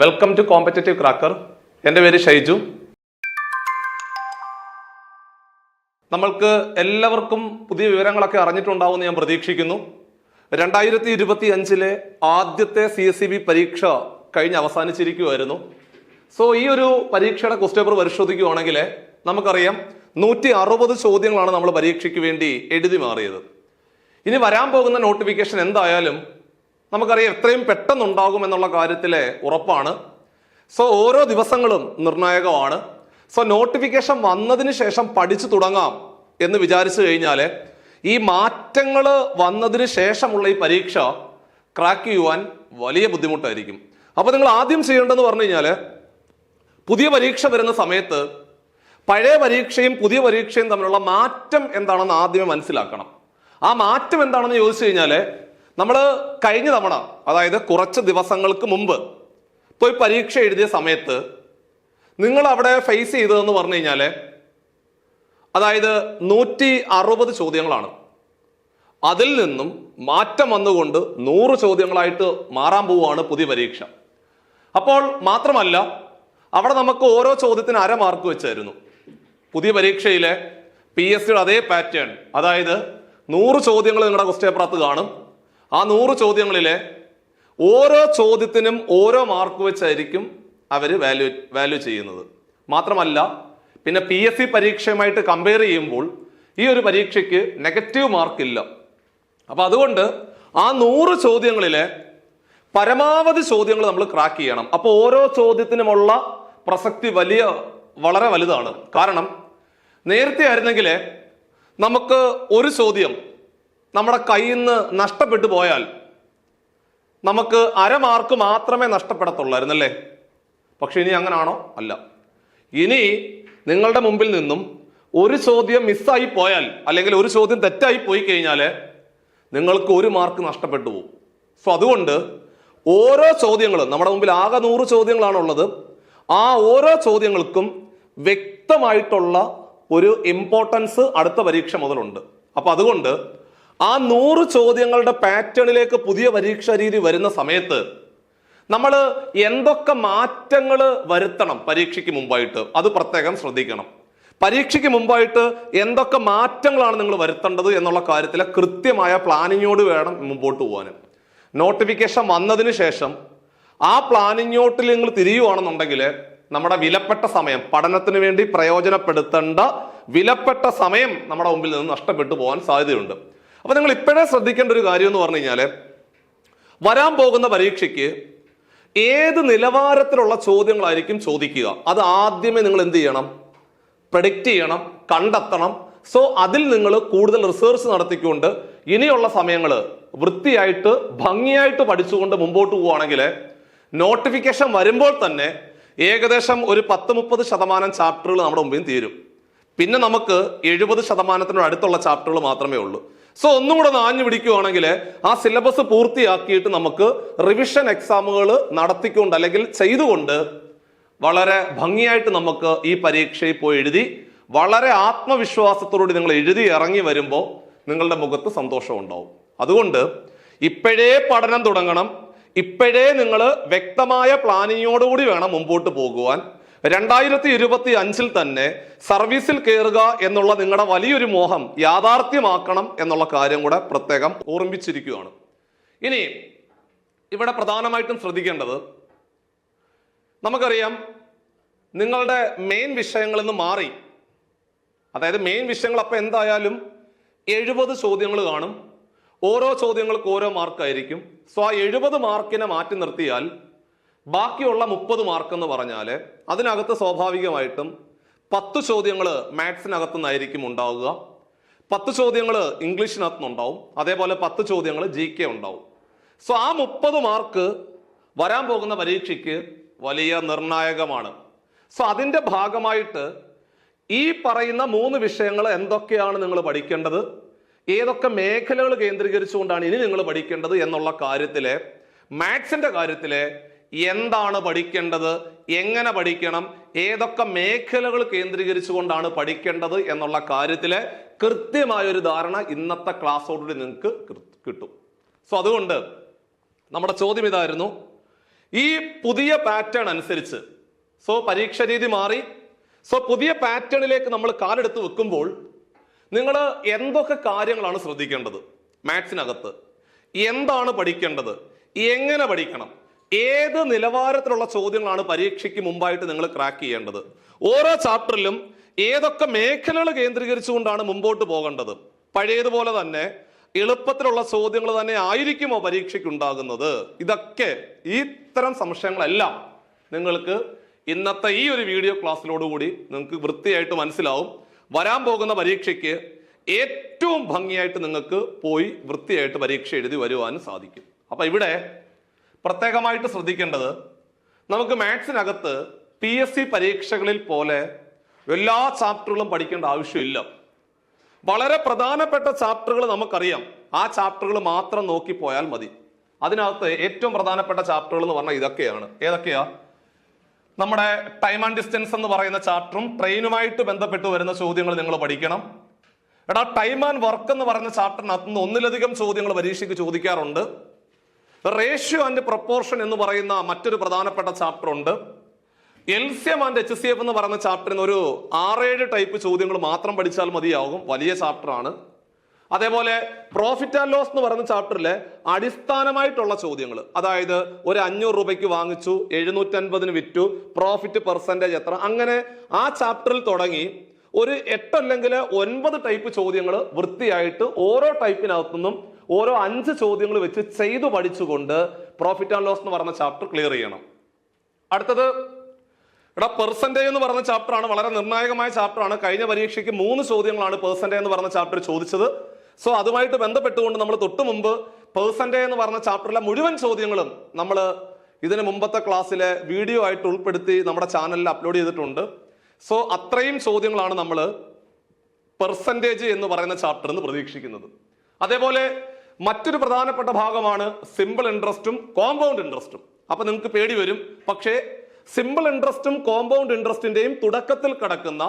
Welcome to competitive cracker. എൻ്റെ പേര് ഷൈജു. നമ്മൾക്ക് എല്ലാവർക്കും പുതിയ വിവരങ്ങളൊക്കെ അറിഞ്ഞിട്ടുണ്ടാവുമെന്ന് ഞാൻ പ്രതീക്ഷിക്കുന്നു. 2025 ആദ്യത്തെ CSEB പരീക്ഷ കഴിഞ്ഞ് അവസാനിച്ചിരിക്കുമായിരുന്നു. ഈ ഒരു പരീക്ഷയുടെ ക്വസ്റ്റ്യൻ പേപ്പർ പരിശോധിക്കുകയാണെങ്കിൽ നമുക്കറിയാം 160 ചോദ്യങ്ങളാണ് നമ്മൾ പരീക്ഷയ്ക്ക് വേണ്ടി എഴുതി മാറിയത്. ഇനി വരാൻ പോകുന്ന നോട്ടിഫിക്കേഷൻ എന്തായാലും നമുക്കറിയാം എത്രയും പെട്ടെന്നുണ്ടാകും എന്നുള്ള കാര്യത്തിലെ ഉറപ്പാണ്. ഓരോ ദിവസങ്ങളും നിർണായകമാണ്. നോട്ടിഫിക്കേഷൻ വന്നതിന് ശേഷം പഠിച്ചു തുടങ്ങാം എന്ന് വിചാരിച്ചു കഴിഞ്ഞാൽ ഈ മാറ്റങ്ങൾ വന്നതിന് ശേഷമുള്ള ഈ പരീക്ഷ ക്രാക്ക് ചെയ്യുവാൻ വലിയ ബുദ്ധിമുട്ടായിരിക്കും. അപ്പോൾ നിങ്ങൾ ആദ്യം ചെയ്യേണ്ടതെന്ന് പറഞ്ഞു കഴിഞ്ഞാൽ പുതിയ പരീക്ഷ വരുന്ന സമയത്ത് പഴയ പരീക്ഷയും പുതിയ പരീക്ഷയും തമ്മിലുള്ള മാറ്റം എന്താണെന്ന് ആദ്യമേ മനസ്സിലാക്കണം. ആ മാറ്റം എന്താണെന്ന് ചോദിച്ചു കഴിഞ്ഞാൽ നമ്മൾ കഴിഞ്ഞ തവണ, അതായത് കുറച്ച് ദിവസങ്ങൾക്ക് മുമ്പ് പോയി പരീക്ഷ എഴുതിയ സമയത്ത് നിങ്ങൾ അവിടെ ഫേസ് ചെയ്തതെന്ന് പറഞ്ഞു കഴിഞ്ഞാൽ അതായത് 160 ചോദ്യങ്ങളാണ്. അതിൽ നിന്നും മാറ്റം വന്നുകൊണ്ട് 100 ചോദ്യങ്ങളായിട്ട് മാറാൻ പോവുകയാണ് പുതിയ പരീക്ഷ. അപ്പോൾ മാത്രമല്ല അവിടെ നമുക്ക് ഓരോ ചോദ്യത്തിന് 1/2 മാർക്ക് വെച്ചായിരുന്നു. പുതിയ പരീക്ഷയിലെ PSCയുടെ അതേ പാറ്റേൺ, അതായത് 100 ചോദ്യങ്ങൾ നിങ്ങളുടെ ക്വസ്റ്റ്യൻ പേപ്പറിനകത്ത് കാണും. ആ 100 ചോദ്യങ്ങളിലെ ഓരോ ചോദ്യത്തിനും ഓരോ മാർക്ക് വെച്ചായിരിക്കും അവർ വാല്യൂ ചെയ്യുന്നത്. മാത്രമല്ല പിന്നെ PSC പരീക്ഷയുമായിട്ട് കമ്പയർ ചെയ്യുമ്പോൾ ഈ ഒരു പരീക്ഷയ്ക്ക് നെഗറ്റീവ് മാർക്കില്ല. അപ്പൊ അതുകൊണ്ട് ആ 100 ചോദ്യങ്ങളിലെ പരമാവധി ചോദ്യങ്ങൾ നമ്മൾ ക്രാക്ക് ചെയ്യണം. അപ്പോൾ ഓരോ ചോദ്യത്തിനുമുള്ള പ്രസക്തി വളരെ വലുതാണ്. കാരണം നേരത്തെ ആയിരുന്നെങ്കിൽ നമുക്ക് ഒരു ചോദ്യം നമ്മുടെ കയ്യിൽ നിന്ന് നഷ്ടപ്പെട്ടു പോയാൽ നമുക്ക് 1/2 മാർക്ക് മാത്രമേ നഷ്ടപ്പെടത്തുള്ളായിരുന്നല്ലേ. പക്ഷെ ഇനി അങ്ങനാണോ? അല്ല. ഇനി നിങ്ങളുടെ മുമ്പിൽ നിന്നും ഒരു ചോദ്യം മിസ്സായി പോയാൽ, അല്ലെങ്കിൽ ഒരു ചോദ്യം തെറ്റായി പോയി കഴിഞ്ഞാൽ നിങ്ങൾക്ക് 1 മാർക്ക് നഷ്ടപ്പെട്ടു പോകും. അതുകൊണ്ട് ഓരോ ചോദ്യങ്ങളും, നമ്മുടെ മുമ്പിൽ ആകെ 100 ചോദ്യങ്ങളാണുള്ളത്, ആ ഓരോ ചോദ്യങ്ങൾക്കും വ്യക്തമായിട്ടുള്ള ഒരു ഇമ്പോർട്ടൻസ് അടുത്ത പരീക്ഷ മുതലുണ്ട്. അപ്പൊ അതുകൊണ്ട് ആ 100 ചോദ്യങ്ങളുടെ പാറ്റേണിലേക്ക് പുതിയ പരീക്ഷാ രീതി വരുന്ന സമയത്ത് നമ്മൾ എന്തൊക്കെ മാറ്റങ്ങൾ വരുത്തണം പരീക്ഷയ്ക്ക് മുമ്പായിട്ട്, അത് പ്രത്യേകം ശ്രദ്ധിക്കണം. പരീക്ഷയ്ക്ക് മുമ്പായിട്ട് എന്തൊക്കെ മാറ്റങ്ങളാണ് നിങ്ങൾ വരുത്തേണ്ടത് എന്നുള്ള കാര്യത്തിൽ കൃത്യമായ പ്ലാനിങ്ങോട് വേണം മുമ്പോട്ട് പോകാൻ. നോട്ടിഫിക്കേഷൻ വന്നതിന് ശേഷം ആ പ്ലാനിങ്ങോട്ടിൽ നിങ്ങൾ തിരിയുവാണെന്നുണ്ടെങ്കിൽ നമ്മുടെ വിലപ്പെട്ട സമയം, പഠനത്തിന് വേണ്ടി പ്രയോജനപ്പെടുത്തേണ്ട വിലപ്പെട്ട സമയം നമ്മുടെ മുമ്പിൽ നിന്ന് നഷ്ടപ്പെട്ടു പോകാൻ സാധ്യതയുണ്ട്. അപ്പൊ നിങ്ങൾ ഇപ്പോഴേ ശ്രദ്ധിക്കേണ്ട ഒരു കാര്യം എന്ന് പറഞ്ഞു കഴിഞ്ഞാൽ വരാൻ പോകുന്ന പരീക്ഷയ്ക്ക് ഏത് നിലവാരത്തിലുള്ള ചോദ്യങ്ങളായിരിക്കും ചോദിക്കുക, അത് ആദ്യമേ നിങ്ങൾ എന്ത് ചെയ്യണം? പ്രഡിക്റ്റ് ചെയ്യണം, കണ്ടെത്തണം. അതിൽ നിങ്ങൾ കൂടുതൽ റിസർച്ച് നടത്തിക്കൊണ്ട് ഇനിയുള്ള സമയങ്ങൾ വൃത്തിയായിട്ട് ഭംഗിയായിട്ട് പഠിച്ചുകൊണ്ട് മുമ്പോട്ട് പോവുകയാണെങ്കിൽ നോട്ടിഫിക്കേഷൻ വരുമ്പോൾ തന്നെ ഏകദേശം ഒരു 10-30% ചാപ്റ്ററുകൾ നമ്മുടെ മുമ്പിൽ തീരും. പിന്നെ നമുക്ക് 70% അടുത്തുള്ള ചാപ്റ്ററുകൾ മാത്രമേ ഉള്ളൂ. ഒന്നും കൂടെ ആഞ്ഞു പിടിക്കുകയാണെങ്കിൽ ആ സിലബസ് പൂർത്തിയാക്കിയിട്ട് നമുക്ക് റിവിഷൻ എക്സാമുകൾ നടത്തിക്കൊണ്ട് അല്ലെങ്കിൽ ചെയ്തുകൊണ്ട് വളരെ ഭംഗിയായിട്ട് നമുക്ക് ഈ പരീക്ഷയിൽ പോയി എഴുതി വളരെ ആത്മവിശ്വാസത്തോടുകൂടി നിങ്ങൾ എഴുതി ഇറങ്ങി വരുമ്പോൾ നിങ്ങളുടെ മുഖത്ത് സന്തോഷം ഉണ്ടാവും. അതുകൊണ്ട് ഇപ്പോഴേ പഠനം തുടങ്ങണം. ഇപ്പോഴേ നിങ്ങൾ വ്യക്തമായ പ്ലാനിങ്ങോടുകൂടി വേണം മുമ്പോട്ട് പോകുവാൻ. 2025 തന്നെ സർവീസിൽ കയറുക എന്നുള്ള നിങ്ങളുടെ വലിയൊരു മോഹം യാഥാർത്ഥ്യമാക്കണം എന്നുള്ള കാര്യം കൂടെ പ്രത്യേകം ഓർമ്മിച്ചിരിക്കുകയാണ്. ഇനി ഇവിടെ പ്രധാനമായിട്ടും ശ്രദ്ധിക്കേണ്ടത്, നമുക്കറിയാം നിങ്ങളുടെ മെയിൻ വിഷയങ്ങളിൽ നിന്ന് മാറി, അതായത് മെയിൻ വിഷയങ്ങൾ അപ്പം എന്തായാലും 70 ചോദ്യങ്ങൾ കാണും. ഓരോ ചോദ്യങ്ങൾക്ക് ഓരോ മാർക്കായിരിക്കും. ആ 70 മാർക്കിനെ മാറ്റി നിർത്തിയാൽ ബാക്കിയുള്ള 30 മാർക്ക് എന്ന് പറഞ്ഞാൽ അതിനകത്ത് സ്വാഭാവികമായിട്ടും 10 ചോദ്യങ്ങൾ മാത്സിനകത്തു നിന്നായിരിക്കും ഉണ്ടാവുക, 10 ചോദ്യങ്ങൾ ഇംഗ്ലീഷിനകത്തു നിന്നുണ്ടാവും, അതേപോലെ 10 ചോദ്യങ്ങൾ GK ഉണ്ടാവും. ആ 30 മാർക്ക് വരാൻ പോകുന്ന പരീക്ഷയ്ക്ക് വലിയ നിർണായകമാണ്. അതിന്റെ ഭാഗമായിട്ട് ഈ പറയുന്ന 3 വിഷയങ്ങൾ എന്തൊക്കെയാണ് നിങ്ങൾ പഠിക്കേണ്ടത്, ഏതൊക്കെ മേഖലകൾ കേന്ദ്രീകരിച്ചുകൊണ്ടാണ് ഇനി നിങ്ങൾ പഠിക്കേണ്ടത് എന്നുള്ള കാര്യത്തിലെ മാത്സിന്റെ കാര്യത്തിലെ എന്താണ് പഠിക്കേണ്ടത്, എങ്ങനെ പഠിക്കണം, ഏതൊക്കെ മേഖലകൾ കേന്ദ്രീകരിച്ചുകൊണ്ടാണ് പഠിക്കേണ്ടത് എന്നുള്ള കാര്യത്തിലെ കൃത്യമായൊരു ധാരണ ഇന്നത്തെ ക്ലാസ്സോടുകൂടി നിങ്ങൾക്ക് കിട്ടും. അതുകൊണ്ട് നമ്മുടെ ചോദ്യം ഇതായിരുന്നു, ഈ പുതിയ പാറ്റേൺ അനുസരിച്ച് പരീക്ഷ രീതി മാറി. പുതിയ പാറ്റേണിലേക്ക് നമ്മൾ കാലെടുത്ത് വെക്കുമ്പോൾ നിങ്ങൾ എന്തൊക്കെ കാര്യങ്ങളാണ് ശ്രദ്ധിക്കേണ്ടത്? മാത്സിനകത്ത് എന്താണ് പഠിക്കേണ്ടത്? എങ്ങനെ പഠിക്കണം? ഏത് നിലവാരത്തിലുള്ള ചോദ്യങ്ങളാണ് പരീക്ഷയ്ക്ക് മുമ്പായിട്ട് നിങ്ങൾ ക്രാക്ക് ചെയ്യേണ്ടത്? ഓരോ ചാപ്റ്ററിലും ഏതൊക്കെ മേഖലകൾ കേന്ദ്രീകരിച്ചുകൊണ്ടാണ് മുമ്പോട്ട് പോകേണ്ടത്? പഴയതുപോലെ തന്നെ എളുപ്പത്തിലുള്ള ചോദ്യങ്ങൾ തന്നെ ആയിരിക്കുമോ പരീക്ഷയ്ക്ക് ഉണ്ടാകുന്നത്? ഇതൊക്കെ ഇത്തരം സംശയങ്ങളെല്ലാം നിങ്ങൾക്ക് ഇന്നത്തെ ഈ ഒരു വീഡിയോ ക്ലാസ്സിലോടുകൂടി നിങ്ങൾക്ക് വൃത്തിയായിട്ട് മനസ്സിലാവും. വരാൻ പോകുന്ന പരീക്ഷയ്ക്ക് ഏറ്റവും ഭംഗിയായിട്ട് നിങ്ങൾക്ക് പോയി വൃത്തിയായിട്ട് പരീക്ഷ എഴുതി വരുവാനും സാധിക്കും. അപ്പൊ ഇവിടെ പ്രത്യേകമായിട്ട് ശ്രദ്ധിക്കേണ്ടത്, നമുക്ക് മാത്സിനകത്ത് PSC പരീക്ഷകളിൽ പോലെ എല്ലാ ചാപ്റ്ററുകളും പഠിക്കേണ്ട ആവശ്യമില്ല. വളരെ പ്രധാനപ്പെട്ട ചാപ്റ്ററുകൾ നമുക്കറിയാം, ആ ചാപ്റ്ററുകൾ മാത്രം നോക്കി പോയാൽ മതി. അതിനകത്ത് ഏറ്റവും പ്രധാനപ്പെട്ട ചാപ്റ്ററുകൾ എന്ന് പറഞ്ഞാൽ ഇതൊക്കെയാണ്. ഏതൊക്കെയാ? നമ്മുടെ ടൈം ആൻഡ് ഡിസ്റ്റൻസ് എന്ന് പറയുന്ന ചാപ്റ്ററും ട്രെയിനുമായിട്ട് ബന്ധപ്പെട്ട് വരുന്ന ചോദ്യങ്ങൾ നിങ്ങൾ പഠിക്കണം. ടൈം ആൻഡ് വർക്ക് എന്ന് പറയുന്ന ചാപ്റ്ററിനകത്ത് നിന്ന് ഒന്നിലധികം ചോദ്യങ്ങൾ പരീക്ഷയ്ക്ക് ചോദിക്കാറുണ്ട്. റേഷ്യോ ആൻഡ് പ്രൊപ്പോർഷൻ എന്ന് പറയുന്ന മറ്റൊരു പ്രധാനപ്പെട്ട ചാപ്റ്റർ ഉണ്ട്. LCM ആൻഡ് HCF എന്ന് പറയുന്ന ചാപ്റ്ററിന് ഒരു 6-7 ടൈപ്പ് ചോദ്യങ്ങൾ മാത്രം പഠിച്ചാൽ മതിയാകും. വലിയ ചാപ്റ്റർ ആണ്. അതേപോലെ പ്രോഫിറ്റ് ആൻഡ് ലോസ് എന്ന് പറയുന്ന ചാപ്റ്ററിലെ അടിസ്ഥാനമായിട്ടുള്ള ചോദ്യങ്ങൾ, അതായത് ഒരു 500 രൂപയ്ക്ക് വാങ്ങിച്ചു, 750-ന് വിറ്റു, പ്രോഫിറ്റ് പെർസെന്റേജ് എത്ര, അങ്ങനെ ആ ചാപ്റ്ററിൽ തുടങ്ങി ഒരു 8 അല്ലെങ്കിൽ 9 ടൈപ്പ് ചോദ്യങ്ങൾ വൃത്തിയായിട്ട് ഓരോ ടൈപ്പിനകത്തുനിന്നും ഓരോ 5 ചോദ്യങ്ങൾ വെച്ച് ചെയ്തു പഠിച്ചുകൊണ്ട് പ്രോഫിറ്റ് ആൻഡ് ലോസ് എന്ന് പറയുന്ന ചാപ്റ്റർ ക്ലിയർ ചെയ്യണം. അടുത്തത് പെർസെന്റേജ് എന്ന് പറയുന്ന ചാപ്റ്റർ ആണ്. വളരെ നിർണായകമായ ചാപ്റ്റർ ആണ്. കഴിഞ്ഞ പരീക്ഷയ്ക്ക് 3 ചോദ്യങ്ങളാണ് പെർസെന്റേജ് എന്ന് പറയുന്ന ചാപ്റ്റർ ചോദിച്ചത്. അതുമായിട്ട് ബന്ധപ്പെട്ടുകൊണ്ട് നമ്മൾ തൊട്ട് മുമ്പ് പെർസെന്റേജ് എന്ന് പറഞ്ഞ ചാപ്റ്ററിലെ മുഴുവൻ ചോദ്യങ്ങളും നമ്മൾ ഇതിന് മുമ്പത്തെ ക്ലാസ്സിലെ വീഡിയോ ആയിട്ട് ഉൾപ്പെടുത്തി നമ്മുടെ ചാനലിൽ അപ്ലോഡ് ചെയ്തിട്ടുണ്ട്. അത്രയും ചോദ്യങ്ങളാണ് നമ്മൾ പെർസെന്റേജ് എന്ന് പറയുന്ന ചാപ്റ്റർ എന്ന് പ്രതീക്ഷിക്കുന്നത്. അതേപോലെ മറ്റൊരു പ്രധാനപ്പെട്ട ഭാഗമാണ് സിമ്പിൾ ഇൻട്രസ്റ്റും കോമ്പൗണ്ട് ഇൻട്രസ്റ്റും. അപ്പൊ നിങ്ങൾക്ക് പേടി വരും, പക്ഷേ സിമ്പിൾ ഇൻട്രസ്റ്റും കോമ്പൗണ്ട് ഇൻട്രസ്റ്റിന്റെയും തുടക്കത്തിൽ കിടക്കുന്ന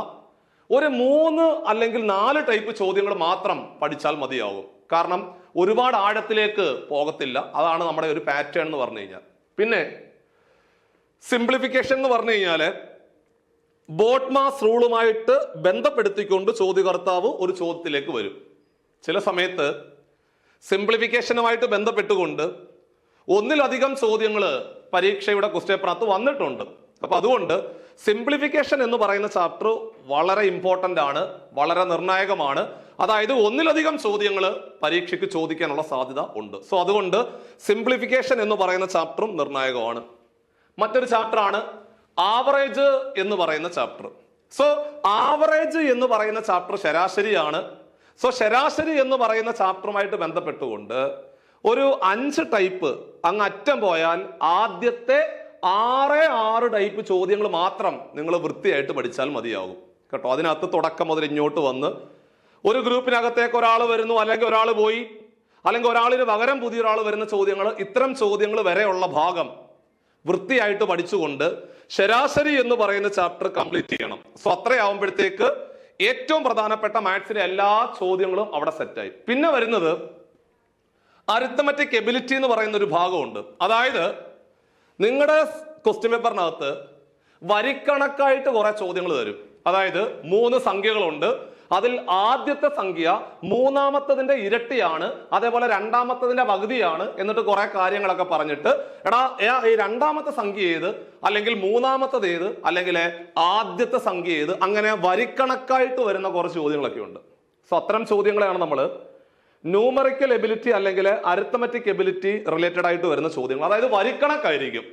ഒരു 3 അല്ലെങ്കിൽ 4 ടൈപ്പ് ചോദ്യങ്ങൾ മാത്രം പഠിച്ചാൽ മതിയാകും. കാരണം ഒരുപാട് ആഴത്തിലേക്ക് പോകത്തില്ല. അതാണ് നമ്മുടെ ഒരു പാറ്റേൺ എന്ന് പറഞ്ഞു കഴിഞ്ഞാൽ. പിന്നെ സിംപ്ലിഫിക്കേഷൻ എന്ന് പറഞ്ഞു കഴിഞ്ഞാല് ബോട്ട്മാസ് റൂളുമായിട്ട് ബന്ധപ്പെടുത്തിക്കൊണ്ട് ചോദ്യകർത്താവ് ഒരു ചോദ്യത്തിലേക്ക് വരും. ചില സമയത്ത് സിംപ്ലിഫിക്കേഷനുമായിട്ട് ബന്ധപ്പെട്ടുകൊണ്ട് ഒന്നിലധികം ചോദ്യങ്ങൾ പരീക്ഷയുടെ ക്വസ്റ്റ്യൻ പേപ്പറിനകത്ത് വന്നിട്ടുണ്ട്. അപ്പൊ അതുകൊണ്ട് സിംപ്ലിഫിക്കേഷൻ എന്ന് പറയുന്ന ചാപ്റ്റർ വളരെ ഇമ്പോർട്ടന്റ് ആണ്, വളരെ നിർണായകമാണ്. അതായത് ഒന്നിലധികം ചോദ്യങ്ങൾ പരീക്ഷയ്ക്ക് ചോദിക്കാനുള്ള സാധ്യത ഉണ്ട്. അതുകൊണ്ട് സിംപ്ലിഫിക്കേഷൻ എന്ന് പറയുന്ന ചാപ്റ്ററും നിർണായകമാണ്. മറ്റൊരു ചാപ്റ്റർ ആണ് ആവറേജ് എന്ന് പറയുന്ന ചാപ്റ്റർ. ആവറേജ് എന്ന് പറയുന്ന ചാപ്റ്റർ ശരാശരിയാണ്. ശരാശരി എന്ന് പറയുന്ന ചാപ്റ്ററുമായിട്ട് ബന്ധപ്പെട്ടുകൊണ്ട് ഒരു 5 ടൈപ്പ് അങ്ങ് അറ്റം പോയാൽ ആദ്യത്തെ 6 ടൈപ്പ് ചോദ്യങ്ങൾ മാത്രം നിങ്ങൾ വൃത്തിയായിട്ട് പഠിച്ചാൽ മതിയാകും കേട്ടോ. അതിനകത്ത് തുടക്കം മുതൽ ഇങ്ങോട്ട് വന്ന് ഒരു ഗ്രൂപ്പിനകത്തേക്ക് ഒരാൾ വരുന്നു, അല്ലെങ്കിൽ ഒരാൾ പോയി, അല്ലെങ്കിൽ ഒരാളിന് പകരം പുതിയൊരാൾ വരുന്ന ചോദ്യങ്ങൾ, ഇത്തരം ചോദ്യങ്ങൾ വരെയുള്ള ഭാഗം വൃത്തിയായിട്ട് പഠിച്ചുകൊണ്ട് ശരാശരി എന്ന് പറയുന്ന ചാപ്റ്റർ കംപ്ലീറ്റ് ചെയ്യണം. അത്രയാവുമ്പോഴത്തേക്ക് ഏറ്റവും പ്രധാനപ്പെട്ട മാത്സിലെ എല്ലാ ചോദ്യങ്ങളും അവിടെ സെറ്റായി. പിന്നെ വരുന്നത് അരിത്തമെറ്റിക് എബിലിറ്റി എന്ന് പറയുന്ന ഒരു ഭാഗമുണ്ട്. അതായത് നിങ്ങളുടെ ക്വസ്റ്റ്യൻ പേപ്പറിനകത്ത് വരിക്കണക്കായിട്ട് കുറെ ചോദ്യങ്ങൾ തരും. അതായത് 3 സംഖ്യകളുണ്ട്. അതിൽ ആദ്യത്തെ സംഖ്യ മൂന്നാമത്തതിന്റെ ഇരട്ടിയാണ്, അതേപോലെ രണ്ടാമത്തതിന്റെ പകുതിയാണ്, എന്നിട്ട് കുറെ കാര്യങ്ങളൊക്കെ പറഞ്ഞിട്ട് ഈ രണ്ടാമത്തെ സംഖ്യ ഏത്, അല്ലെങ്കിൽ മൂന്നാമത്തത് ഏത്, അല്ലെങ്കിൽ ആദ്യത്തെ സംഖ്യ ഏത്, അങ്ങനെ വരിക്കണക്കായിട്ട് വരുന്ന കുറച്ച് ചോദ്യങ്ങളൊക്കെ ഉണ്ട്. അത്തരം ചോദ്യങ്ങളെയാണ് നമ്മൾ ന്യൂമറിക്കൽ എബിലിറ്റി അല്ലെങ്കിൽ അരിത്തമെറ്റിക് എബിലിറ്റി റിലേറ്റഡ് ആയിട്ട് വരുന്ന ചോദ്യങ്ങൾ. അതായത് വരിക്കണക്കായിരിക്കും.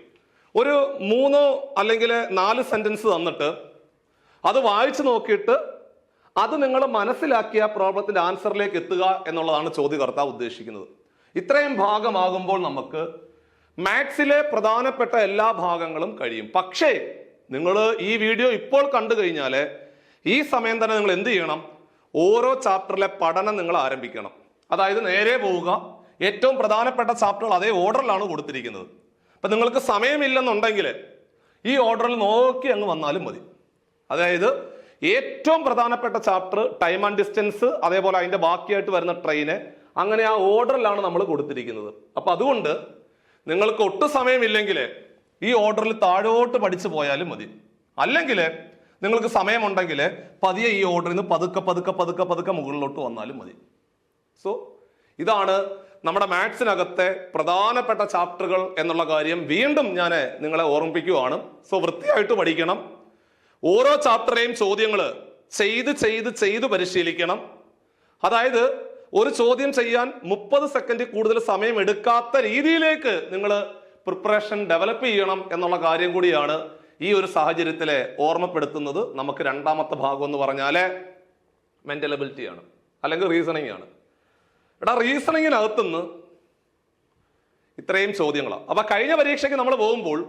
ഒരു 3 അല്ലെങ്കിൽ 4 സെന്റൻസ് തന്നിട്ട് അത് വായിച്ചു നോക്കിയിട്ട് അത് നിങ്ങൾ മനസ്സിലാക്കിയ പ്രോബ്ലത്തിന്റെ ആൻസറിലേക്ക് എത്തുക എന്നുള്ളതാണ് ചോദ്യകർത്താവ് ഉദ്ദേശിക്കുന്നത്. ഇത്രയും ഭാഗമാകുമ്പോൾ നമുക്ക് മാത്സിലെ പ്രധാനപ്പെട്ട എല്ലാ ഭാഗങ്ങളും കഴിയും. പക്ഷേ നിങ്ങൾ ഈ വീഡിയോ ഇപ്പോൾ കണ്ടു കഴിഞ്ഞാൽ ഈ സമയം തന്നെ നിങ്ങൾ എന്ത് ചെയ്യണം? ഓരോ ചാപ്റ്ററിലെ പഠനം നിങ്ങൾ ആരംഭിക്കണം. അതായത് നേരെ പോവുക. ഏറ്റവും പ്രധാനപ്പെട്ട ചാപ്റ്ററുകൾ അതേ ഓർഡറിലാണ് കൊടുത്തിരിക്കുന്നത്. അപ്പൊ നിങ്ങൾക്ക് സമയമില്ലെന്നുണ്ടെങ്കിൽ ഈ ഓർഡറിൽ നോക്കി അങ്ങ് വന്നാലും മതി. അതായത് ഏറ്റവും പ്രധാനപ്പെട്ട ചാപ്റ്റർ ടൈം ആൻഡ് ഡിസ്റ്റൻസ്, അതേപോലെ അതിന്റെ ബാക്കിയായിട്ട് വരുന്ന ട്രെയിന്, അങ്ങനെ ആ ഓർഡറിലാണ് നമ്മൾ കൊടുത്തിരിക്കുന്നത്. അപ്പൊ അതുകൊണ്ട് നിങ്ങൾക്ക് ഒട്ടും സമയമില്ലെങ്കിൽ ഈ ഓർഡറിൽ താഴോട്ട് പഠിച്ചു പോയാലും മതി. അല്ലെങ്കിൽ നിങ്ങൾക്ക് സമയമുണ്ടെങ്കിൽ പതിയെ ഈ ഓർഡറിൽ നിന്ന് പതുക്കെ പതുക്കെ പതുക്കെ പതുക്കെ മുകളിലോട്ട് വന്നാലും മതി. സോ ഇതാണ് നമ്മുടെ മാത്സിനകത്തെ പ്രധാനപ്പെട്ട ചാപ്റ്ററുകൾ എന്നുള്ള കാര്യം വീണ്ടും ഞാൻ നിങ്ങളെ ഓർമ്മിപ്പിക്കുകയാണ്. സോ വൃത്തിയായിട്ട് പഠിക്കണം. ഓരോ ചാപ്റ്ററേയും ചോദ്യങ്ങൾ ചെയ്ത് ചെയ്ത് ചെയ്ത് പരിശീലിക്കണം. അതായത് ഒരു ചോദ്യം ചെയ്യാൻ 30 സെക്കൻഡ് കൂടുതൽ സമയം എടുക്കാത്ത രീതിയിലേക്ക് നിങ്ങൾ പ്രിപ്പറേഷൻ ഡെവലപ്പ് ചെയ്യണം എന്നുള്ള കാര്യം കൂടിയാണ് ഈ ഒരു സാഹചര്യത്തിലെ ഓർമ്മപ്പെടുത്തുന്നത്. നമുക്ക് രണ്ടാമത്തെ ഭാഗം എന്ന് പറഞ്ഞാല് മെന്റൽ എബിലിറ്റി ആണ്, അല്ലെങ്കിൽ റീസണിങ് ആണ്. റീസണിങ്ങിനകത്തുനിന്ന് ഇത്രയും ചോദ്യങ്ങളാണ്. അപ്പൊ കഴിഞ്ഞ പരീക്ഷയ്ക്ക് നമ്മൾ പോകുമ്പോൾ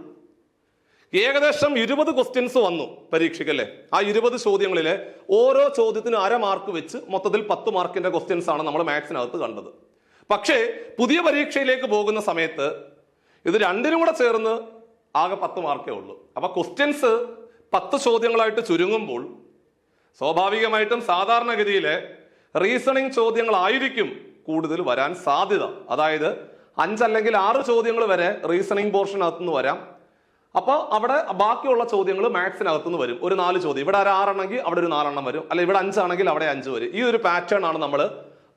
ഏകദേശം 20 ക്വസ്റ്റ്യൻസ് വന്നു പരീക്ഷയ്ക്കല്ലേ. ആ 20 ചോദ്യങ്ങളിലെ ഓരോ ചോദ്യത്തിനും 1/2 മാർക്ക് വെച്ച് മൊത്തത്തിൽ 10 മാർക്കിന്റെ ക്വസ്റ്റ്യൻസ് ആണ് നമ്മൾ മാത്സിനകത്ത് കണ്ടത്. പക്ഷേ പുതിയ പരീക്ഷയിലേക്ക് പോകുന്ന സമയത്ത് ഇത് രണ്ടിനും കൂടെ ചേർന്ന് ആകെ 10 മാർക്കേ ഉള്ളൂ. അപ്പൊ ക്വസ്റ്റ്യൻസ് 10 ചോദ്യങ്ങളായിട്ട് ചുരുങ്ങുമ്പോൾ സ്വാഭാവികമായിട്ടും സാധാരണഗതിയിലെ റീസണിങ് ചോദ്യങ്ങളായിരിക്കും കൂടുതൽ വരാൻ സാധ്യത. അതായത് 5 അല്ലെങ്കിൽ 6 ചോദ്യങ്ങൾ വരെ റീസണിങ് പോർഷനകത്തുനിന്ന് വരാം. അപ്പോൾ അവിടെ ബാക്കിയുള്ള ചോദ്യങ്ങൾ മാത്സിനകത്തുനിന്ന് വരും. ഒരു 4 ചോദ്യം, ഇവിടെ 6 ആണെങ്കിൽ അവിടെ ഒരു 4 എണ്ണം വരും, അല്ലെ ഇവിടെ 5 ആണെങ്കിൽ അവിടെ 5 വരും. ഈ ഒരു പാറ്റേൺ ആണ് നമ്മൾ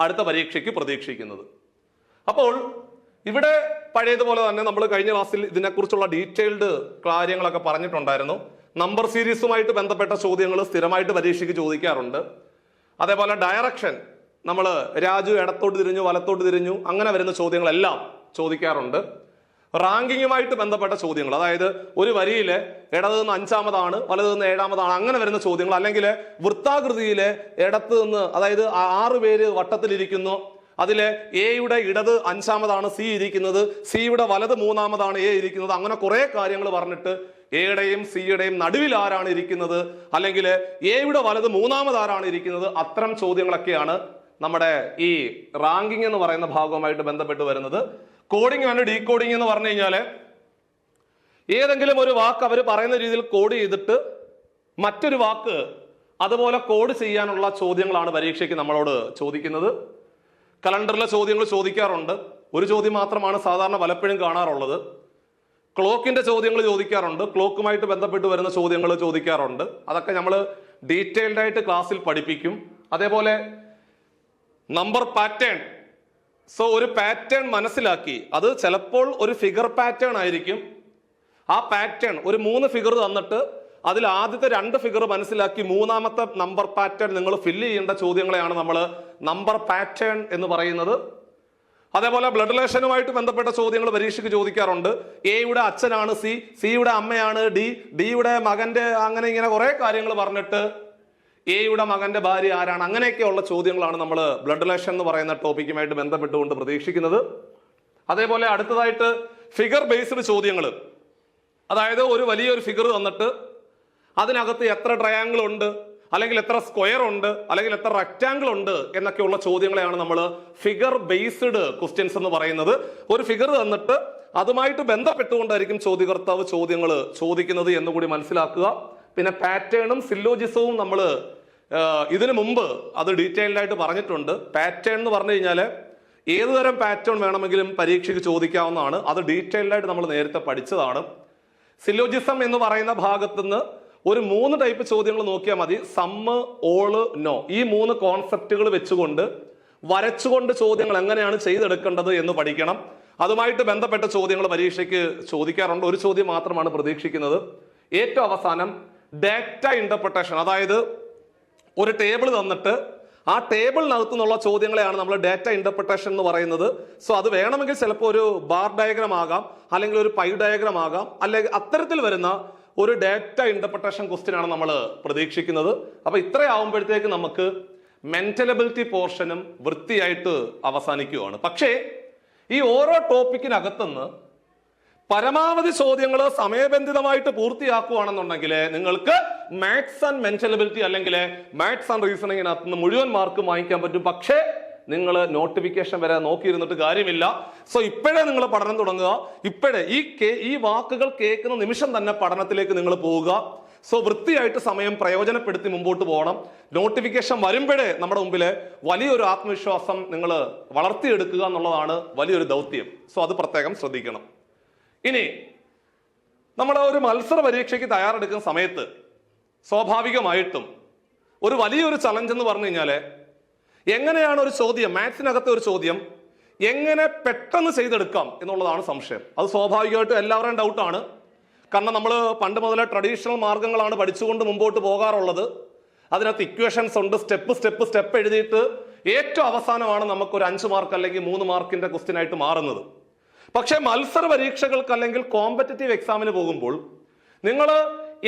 അടുത്ത പരീക്ഷയ്ക്ക് പ്രതീക്ഷിക്കുന്നത്. അപ്പോൾ ഇവിടെ പഴയതുപോലെ തന്നെ നമ്മൾ കഴിഞ്ഞ ക്ലാസ്സിൽ ഇതിനെക്കുറിച്ചുള്ള ഡീറ്റെയിൽഡ് കാര്യങ്ങളൊക്കെ പറഞ്ഞിട്ടുണ്ടായിരുന്നു. നമ്പർ സീരീസുമായിട്ട് ബന്ധപ്പെട്ട ചോദ്യങ്ങൾ സ്ഥിരമായിട്ട് പരീക്ഷയ്ക്ക് ചോദിക്കാറുണ്ട്. അതേപോലെ ഡയറക്ഷൻ, നമ്മൾ രാജു ഇടത്തോട്ട് തിരിഞ്ഞു വലത്തോട്ട് തിരിഞ്ഞു അങ്ങനെ വരുന്ന ചോദ്യങ്ങളെല്ലാം ചോദിക്കാറുണ്ട്. റാങ്കിങ്ങുമായിട്ട് ബന്ധപ്പെട്ട ചോദ്യങ്ങൾ, അതായത് ഒരു വരിയിലെ ഇടത് നിന്ന് 5-ാമതാണ് വലത് നിന്ന് 7-ാമതാണ് അങ്ങനെ വരുന്ന ചോദ്യങ്ങൾ, അല്ലെങ്കിൽ വൃത്താകൃതിയിലെ ഇടത്ത് നിന്ന്, അതായത് 6 പേര് വട്ടത്തിലിരിക്കുന്നു, അതിലെ എയുടെ ഇടത് 5-ാമതാണ് സി ഇരിക്കുന്നത്, സിയുടെ വലത് 3-ാമതാണ് എ ഇരിക്കുന്നത്, അങ്ങനെ കുറെ കാര്യങ്ങൾ പറഞ്ഞിട്ട് എയുടെയും സിയുടെയും നടുവിൽ ആരാണ് ഇരിക്കുന്നത്, അല്ലെങ്കിൽ എയുടെ വലത് 3-ാമത് ആരാണ് ഇരിക്കുന്നത്, അത്തരം ചോദ്യങ്ങളൊക്കെയാണ് നമ്മുടെ ഈ റാങ്കിങ് എന്ന് പറയുന്ന ഭാഗവുമായിട്ട് ബന്ധപ്പെട്ട് വരുന്നത്. കോഡിംഗ് ആണ്. ഡീകോഡിംഗ് എന്ന് പറഞ്ഞു കഴിഞ്ഞാല് ഏതെങ്കിലും ഒരു വാക്ക് അവർ പറയുന്ന രീതിയിൽ കോഡ് ചെയ്തിട്ട് മറ്റൊരു വാക്ക് അതുപോലെ കോഡ് ചെയ്യാനുള്ള ചോദ്യങ്ങളാണ് പരീക്ഷയ്ക്ക് നമ്മളോട് ചോദിക്കുന്നത്. കലണ്ടറിലെ ചോദ്യങ്ങൾ ചോദിക്കാറുണ്ട്. ഒരു ചോദ്യം മാത്രമാണ് സാധാരണ പലപ്പോഴും കാണാറുള്ളത്. ക്ലോക്കിന്റെ ചോദ്യങ്ങൾ ചോദിക്കാറുണ്ട്. ക്ലോക്കുമായിട്ട് ബന്ധപ്പെട്ട് വരുന്ന ചോദ്യങ്ങൾ ചോദിക്കാറുണ്ട്. അതൊക്കെ നമ്മൾ ഡീറ്റെയിൽഡ് ആയിട്ട് ക്ലാസ്സിൽ പഠിപ്പിക്കും. അതേപോലെ നമ്പർ പാറ്റേൺ. സോ ഒരു പാറ്റേൺ മനസ്സിലാക്കി, അത് ചിലപ്പോൾ ഒരു ഫിഗർ പാറ്റേൺ ആയിരിക്കും. ആ പാറ്റേൺ ഒരു 3 ഫിഗർ തന്നിട്ട് അതിൽ ആദ്യത്തെ 2 ഫിഗർ മനസ്സിലാക്കി 3-ാമത്തെ നമ്പർ പാറ്റേൺ നിങ്ങൾ ഫില്ല് ചെയ്യേണ്ട ചോദ്യങ്ങളെയാണ് നമ്മൾ നമ്പർ പാറ്റേൺ എന്ന് പറയുന്നത്. അതേപോലെ ബ്ലഡ് റിലേഷനുമായിട്ട് ബന്ധപ്പെട്ട ചോദ്യങ്ങൾ പരീക്ഷയ്ക്ക് ചോദിക്കാറുണ്ട്. എയുടെ അച്ഛനാണ് സി, സിയുടെ അമ്മയാണ് ഡി, ഡിയുടെ മകന്റെ, അങ്ങനെ ഇങ്ങനെ കുറെ കാര്യങ്ങൾ പറഞ്ഞിട്ട് എയുടെ മകന്റെ ഭാര്യ ആരാണ്, അങ്ങനെയൊക്കെയുള്ള ചോദ്യങ്ങളാണ് നമ്മൾ ബ്ലഡ് റിലേഷൻ എന്ന് പറയുന്ന ടോപ്പിക്കുമായിട്ട് ബന്ധപ്പെട്ടുകൊണ്ട് പ്രതീക്ഷിക്കുന്നത്. അതേപോലെ അടുത്തതായിട്ട് ഫിഗർ ബേസ്ഡ് ചോദ്യങ്ങൾ, അതായത് ഒരു വലിയൊരു ഫിഗർ തന്നിട്ട് അതിനകത്ത് എത്ര ട്രയാങ്കിൾ ഉണ്ട്, അല്ലെങ്കിൽ എത്ര സ്ക്വയർ ഉണ്ട്, അല്ലെങ്കിൽ എത്ര റെക്ടാങ്കിൾ ഉണ്ട് എന്നൊക്കെയുള്ള ചോദ്യങ്ങളെയാണ് നമ്മൾ ഫിഗർ ബേസ്ഡ് ക്വസ്റ്റ്യൻസ് എന്ന് പറയുന്നത്. ഒരു ഫിഗർ തന്നിട്ട് അതുമായിട്ട് ബന്ധപ്പെട്ടുകൊണ്ടായിരിക്കും ചോദ്യകർത്താവ് ചോദ്യങ്ങൾ ചോദിക്കുന്നത് എന്നുകൂടി മനസ്സിലാക്കുക. പിന്നെ പാറ്റേണും സില്ലോജിസവും നമ്മൾ ഇതിനു മുമ്പ് അത് ഡീറ്റെയിൽഡ് ആയിട്ട് പറഞ്ഞിട്ടുണ്ട്. പാറ്റേൺ എന്ന് പറഞ്ഞു കഴിഞ്ഞാൽ ഏതുതരം പാറ്റേൺ വേണമെങ്കിലും പരീക്ഷയ്ക്ക് ചോദിക്കാവുന്നതാണ്. അത് ഡീറ്റെയിൽഡ് ആയിട്ട് നമ്മൾ നേരത്തെ പഠിച്ചതാണ്. സില്ലോജിസം എന്ന് പറയുന്ന ഭാഗത്തുനിന്ന് ഒരു 3 ടൈപ്പ് ചോദ്യങ്ങൾ നോക്കിയാൽ മതി. സമ്മ്, ഓള്, നോ, ഈ 3 കോൺസെപ്റ്റുകൾ വെച്ചുകൊണ്ട് വരച്ചുകൊണ്ട് ചോദ്യങ്ങൾ എങ്ങനെയാണ് ചെയ്തെടുക്കേണ്ടത് എന്ന് പഠിക്കണം. അതുമായിട്ട് ബന്ധപ്പെട്ട ചോദ്യങ്ങൾ പരീക്ഷയ്ക്ക് ചോദിക്കാറുണ്ട്. ഒരു ചോദ്യം മാത്രമാണ് പ്രതീക്ഷിക്കുന്നത്. ഏറ്റവും അവസാനം ഡാറ്റ ഇന്റർപ്രിട്ടേഷൻ, അതായത് ഒരു ടേബിൾ തന്നിട്ട് ആ ടേബിളിനകത്തു നിന്നുള്ള ചോദ്യങ്ങളെയാണ് നമ്മൾ ഡാറ്റ ഇന്റർപ്രിട്ടേഷൻ എന്ന് പറയുന്നത്. സോ അത് വേണമെങ്കിൽ ചിലപ്പോൾ ഒരു ബാർ ഡയഗ്രാം ആകാം, അല്ലെങ്കിൽ ഒരു പൈ ഡയഗ്രാം ആകാം, അല്ലെങ്കിൽ അത്തരത്തിൽ വരുന്ന ഒരു ഡാറ്റ ഇന്റർപ്രിട്ടേഷൻ ക്വസ്റ്റ്യൻ ആണ് നമ്മൾ പ്രതീക്ഷിക്കുന്നത്. അപ്പൊ ഇത്രയാവുമ്പോഴത്തേക്ക് നമുക്ക് മെന്റൽ എബിലിറ്റി പോർഷനും വൃത്തിയായിട്ട് അവസാനിക്കുകയാണ്. പക്ഷേ ഈ ഓരോ ടോപ്പിക്കിനകത്തുനിന്ന് പരമാവധി ചോദ്യങ്ങൾ സമയബന്ധിതമായിട്ട് പൂർത്തിയാക്കുകയാണെന്നുണ്ടെങ്കിൽ നിങ്ങൾക്ക് മാത്സ് ആൻഡ് മെന്റൽ എബിലിറ്റി അല്ലെങ്കിൽ മാത്സ് ആൻഡ് റീസണിങ്ങിനകത്ത് നിന്ന് മുഴുവൻ മാർക്ക് വാങ്ങിക്കാൻ പറ്റും. പക്ഷേ നിങ്ങൾ നോട്ടിഫിക്കേഷൻ വരെ നോക്കിയിരുന്നിട്ട് കാര്യമില്ല. സോ ഇപ്പോഴേ നിങ്ങൾ പഠനം തുടങ്ങുക. ഇപ്പോഴേ ഈ വാക്കുകൾ കേൾക്കുന്ന നിമിഷം തന്നെ പഠനത്തിലേക്ക് നിങ്ങൾ പോവുക. സോ വൃത്തിയായിട്ട് സമയം പ്രയോജനപ്പെടുത്തി മുമ്പോട്ട് പോകണം. നോട്ടിഫിക്കേഷൻ വരുമ്പോഴേ നമ്മുടെ മുമ്പില് വലിയൊരു ആത്മവിശ്വാസം നിങ്ങൾ വളർത്തിയെടുക്കുക എന്നുള്ളതാണ് വലിയൊരു ദൗത്യം. സോ അത് പ്രത്യേകം ശ്രദ്ധിക്കണം. ഇനി നമ്മൾ ഒരു മത്സര പരീക്ഷയ്ക്ക് തയ്യാറെടുക്കുന്ന സമയത്ത് സ്വാഭാവികമായിട്ടും ഒരു വലിയൊരു ചലഞ്ച് എന്ന് പറഞ്ഞു കഴിഞ്ഞാൽ എങ്ങനെയാണ് ഒരു ചോദ്യം, മാത്സിനകത്തെ ഒരു ചോദ്യം എങ്ങനെ പെട്ടെന്ന് ചെയ്തെടുക്കാം എന്നുള്ളതാണ് സംശയം. അത് സ്വാഭാവികമായിട്ടും എല്ലാവരുടെയും ഡൗട്ടാണ്. കാരണം നമ്മൾ പണ്ട് മുതലേ ട്രഡീഷണൽ മാർഗങ്ങളാണ് പഠിച്ചുകൊണ്ട് മുമ്പോട്ട് പോകാറുള്ളത്. അതിനകത്ത് ഇക്വേഷൻസ് ഉണ്ട്, സ്റ്റെപ്പ് എഴുതിയിട്ട് ഏറ്റവും അവസാനമാണ് നമുക്കൊരു 5 മാർക്ക് അല്ലെങ്കിൽ 3 മാർക്കിന്റെ ക്വസ്റ്റ്യൻ ആയിട്ട് മാറുന്നത്. പക്ഷേ മത്സര പരീക്ഷകൾക്ക് അല്ലെങ്കിൽ കോമ്പറ്റേറ്റീവ് എക്സാമിന് പോകുമ്പോൾ നിങ്ങൾ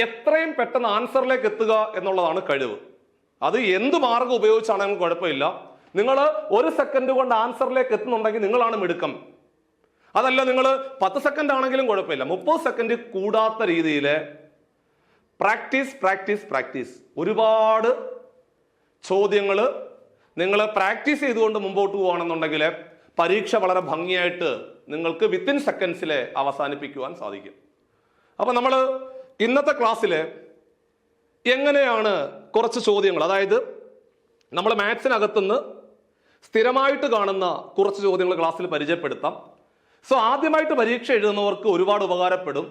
എത്രയും പെട്ടെന്ന് ആൻസറിലേക്ക് എത്തുക എന്നുള്ളതാണ് കഴിവ്. അത് എന്ത് മാർഗം ഉപയോഗിച്ചാണെങ്കിലും കുഴപ്പമില്ല. നിങ്ങൾ 1 സെക്കൻഡ് കൊണ്ട് ആൻസറിലേക്ക് എത്തുന്നുണ്ടെങ്കിൽ നിങ്ങളാണ് മിടുക്കം. അതല്ല നിങ്ങൾ 10 സെക്കൻഡ് ആണെങ്കിലും കുഴപ്പമില്ല. 30 സെക്കൻഡ് കൂടാത്ത രീതിയിൽ പ്രാക്ടീസ് ഒരുപാട് ചോദ്യങ്ങൾ നിങ്ങൾ പ്രാക്ടീസ് ചെയ്തുകൊണ്ട് മുമ്പോട്ട് പോവുകയാണെന്നുണ്ടെങ്കിൽ പരീക്ഷ വളരെ ഭംഗിയായിട്ട് നിങ്ങൾക്ക് വിത്തിൻ സെക്കൻഡ്സിൽ അവസാനിപ്പിക്കുവാൻ സാധിക്കും. അപ്പൊ നമ്മൾ ഇന്നത്തെ ക്ലാസ്സിൽ എങ്ങനെയാണ് കുറച്ച് ചോദ്യങ്ങൾ, അതായത് നമ്മൾ മാത്സിനകത്തുനിന്ന് സ്ഥിരമായിട്ട് കാണുന്ന കുറച്ച് ചോദ്യങ്ങൾ ക്ലാസ്സിൽ പരിചയപ്പെടുത്താം. സോ ആദ്യമായിട്ട് പരീക്ഷ എഴുതുന്നവർക്ക് ഒരുപാട് ഉപകാരപ്പെടും.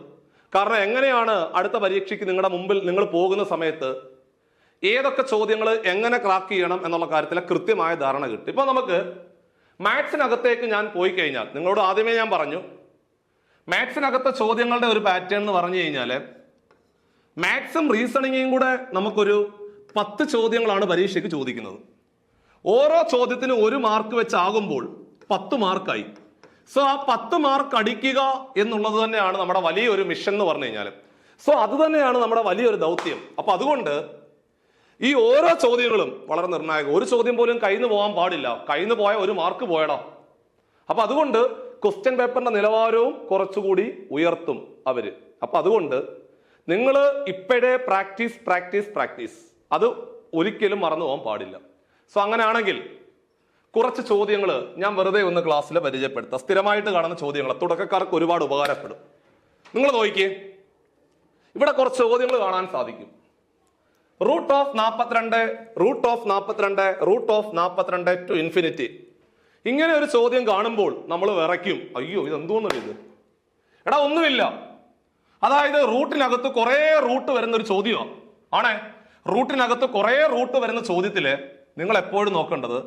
കാരണം എങ്ങനെയാണ് അടുത്ത പരീക്ഷയ്ക്ക് നിങ്ങളുടെ മുമ്പിൽ നിങ്ങൾ പോകുന്ന സമയത്ത് ഏതൊക്കെ ചോദ്യങ്ങൾ എങ്ങനെ ക്രാക്ക് ചെയ്യണം എന്നുള്ള കാര്യത്തിൽ കൃത്യമായ ധാരണ കിട്ടും. ഇപ്പൊ നമുക്ക് മാത്സിനകത്തേക്ക് ഞാൻ പോയി കഴിഞ്ഞാൽ, നിങ്ങളോട് ആദ്യമേ ഞാൻ പറഞ്ഞു, മാത്സിനകത്തെ ചോദ്യങ്ങളുടെ ഒരു പാറ്റേൺ എന്ന് പറഞ്ഞു കഴിഞ്ഞാൽ മാത്സും റീസണിങ്ങും കൂടെ നമുക്കൊരു 10 ചോദ്യങ്ങളാണ് പരീക്ഷയ്ക്ക് ചോദിക്കുന്നത്. ഓരോ ചോദ്യത്തിനും 1 മാർക്ക് വെച്ചാകുമ്പോൾ 10 മാർക്കായി. സോ ആ 10 മാർക്ക് അടിക്കുക എന്നുള്ളത് തന്നെയാണ് നമ്മുടെ വലിയൊരു മിഷൻ എന്ന് പറഞ്ഞു കഴിഞ്ഞാൽ. സോ അത് തന്നെയാണ് നമ്മുടെ വലിയൊരു ദൗത്യം. അപ്പൊ അതുകൊണ്ട് ഈ ഓരോ ചോദ്യങ്ങളും വളരെ നിർണായകം. ഒരു ചോദ്യം പോലും കയ്യിൽ നിന്ന് പോകാൻ പാടില്ല. കയ്യിൽ നിന്ന് പോയ 1 മാർക്ക് പോയടാ. അപ്പൊ അതുകൊണ്ട് ക്വസ്റ്റ്യൻ പേപ്പറിന്റെ നിലവാരവും കുറച്ചുകൂടി ഉയർത്തും അവര്. അപ്പൊ അതുകൊണ്ട് നിങ്ങൾ ഇപ്പോഴേ പ്രാക്ടീസ് അത് ഒരിക്കലും മറന്നു പോകാൻ പാടില്ല. സോ അങ്ങനെയാണെങ്കിൽ കുറച്ച് ചോദ്യങ്ങൾ ഞാൻ വെറുതെ ഒന്ന് ക്ലാസ്സിൽ പരിചയപ്പെടുത്താം. സ്ഥിരമായിട്ട് കാണുന്ന ചോദ്യങ്ങൾ തുടക്കക്കാർക്ക് ഒരുപാട് ഉപകാരപ്പെടും. നിങ്ങൾ നോക്കിയേ, ഇവിടെ കുറച്ച് ചോദ്യങ്ങൾ കാണാൻ സാധിക്കും. Root of 42 to infinity. ഇങ്ങനെ ഒരു ചോദ്യം കാണുമ്പോൾ നമ്മൾ വിറയ്ക്കും, അയ്യോ ഇതെന്തോന്നല്ല ഇത്. എടാ ഒന്നുമില്ല, അതായത് റൂട്ടിനകത്ത് കുറെ റൂട്ട് വരുന്ന ഒരു ചോദ്യമാണ് ആണേ. റൂട്ടിനകത്ത് കുറെ റൂട്ട് വരുന്ന ചോദ്യത്തില് നിങ്ങൾ എപ്പോഴും നോക്കേണ്ടത്